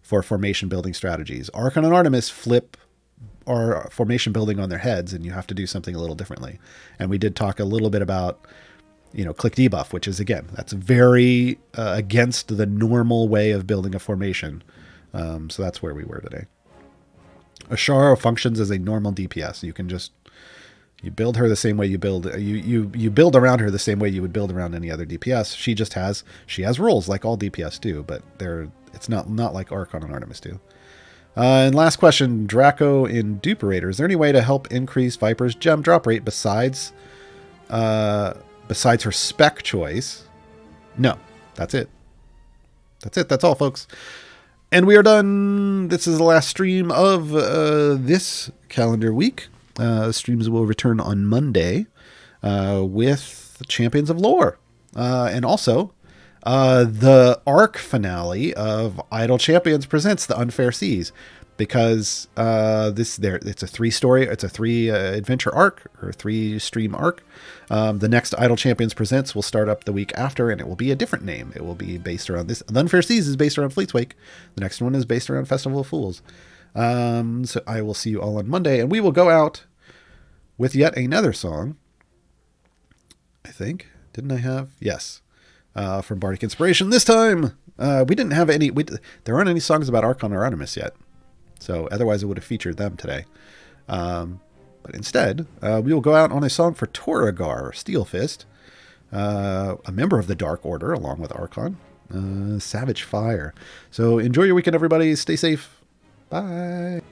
for formation building strategies. Archon and Artemis flip our formation building on their heads, and you have to do something a little differently. And we did talk a little bit about click debuff, which is again that's very against the normal way of building a formation. So that's where we were today. Ashara functions as a normal DPS. You build her the same way you build you build around her the same way you would build around any other DPS. She has rules like all DPS do, but it's not like Archon and Artemis do. And last question, Draco in Duperator. Is there any way to help increase Viper's gem drop rate besides her spec choice? No, that's it. That's all, folks. And we are done. This is the last stream of this calendar week. Streams will return on Monday with Champions of Lore. And also the arc finale of Idle Champions Presents The Unfair Seas. Because it's a 3 adventure arc or 3 stream arc. The next Idle Champions Presents will start up the week after, and it will be a different name. It will be based around this. The Unfair Seas is based around Fleet's Wake. The next one is based around Festival of Fools. So I will see you all on Monday, and we will go out with yet another song. I think. Didn't I have? Yes. From Bardic Inspiration. This time, we didn't have any. There aren't any songs about Archon or Artemis yet. So otherwise, it would have featured them today. But instead, we will go out on a song for Torragar, Steelfist, a member of the Dark Order, along with Archon, Savage Fire. So enjoy your weekend, everybody. Stay safe. Bye.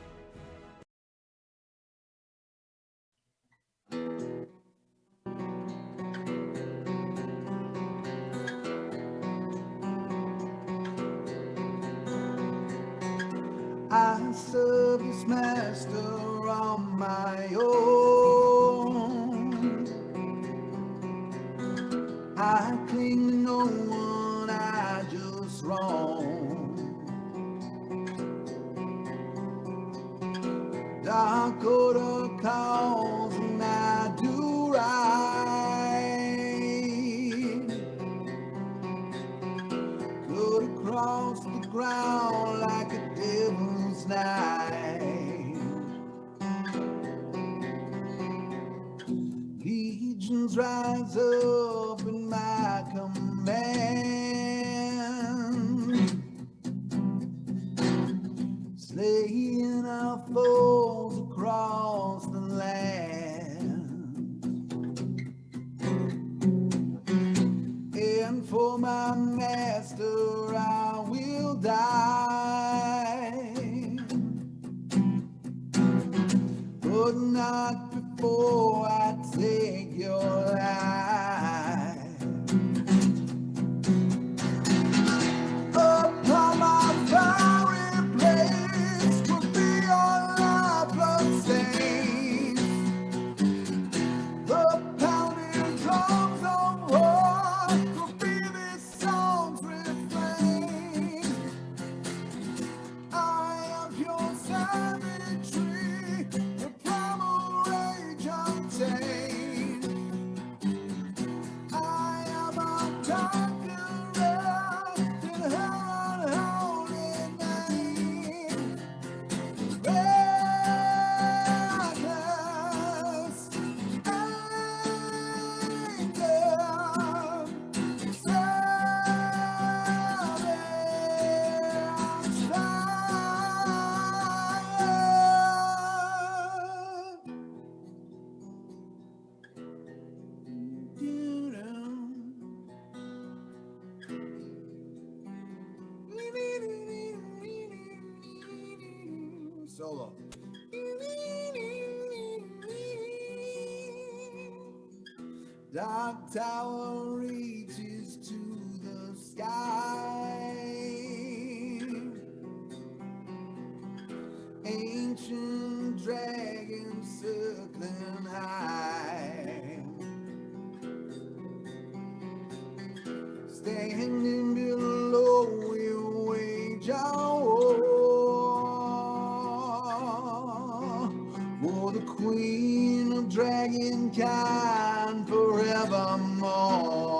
I serve this master on my own. I cling to no one, I just roam. Dark order calls and I do right. Cut across the ground like a devil's knife. Legions rise up in my command, slaying our foes across the land. And for my master I will die, but not before I take your life. Upon my fiery place will be your life bloodstains. The pounding drums of war will be this song's refrain. I am pure savagery, the primal rage untamed. I am a conqueror in her unholy name. Reckless anger, savage solo. Dark tower reaches to the sky. Ancient dragon circling high. lightning below, we wage our war for the queen of dragonkind forevermore.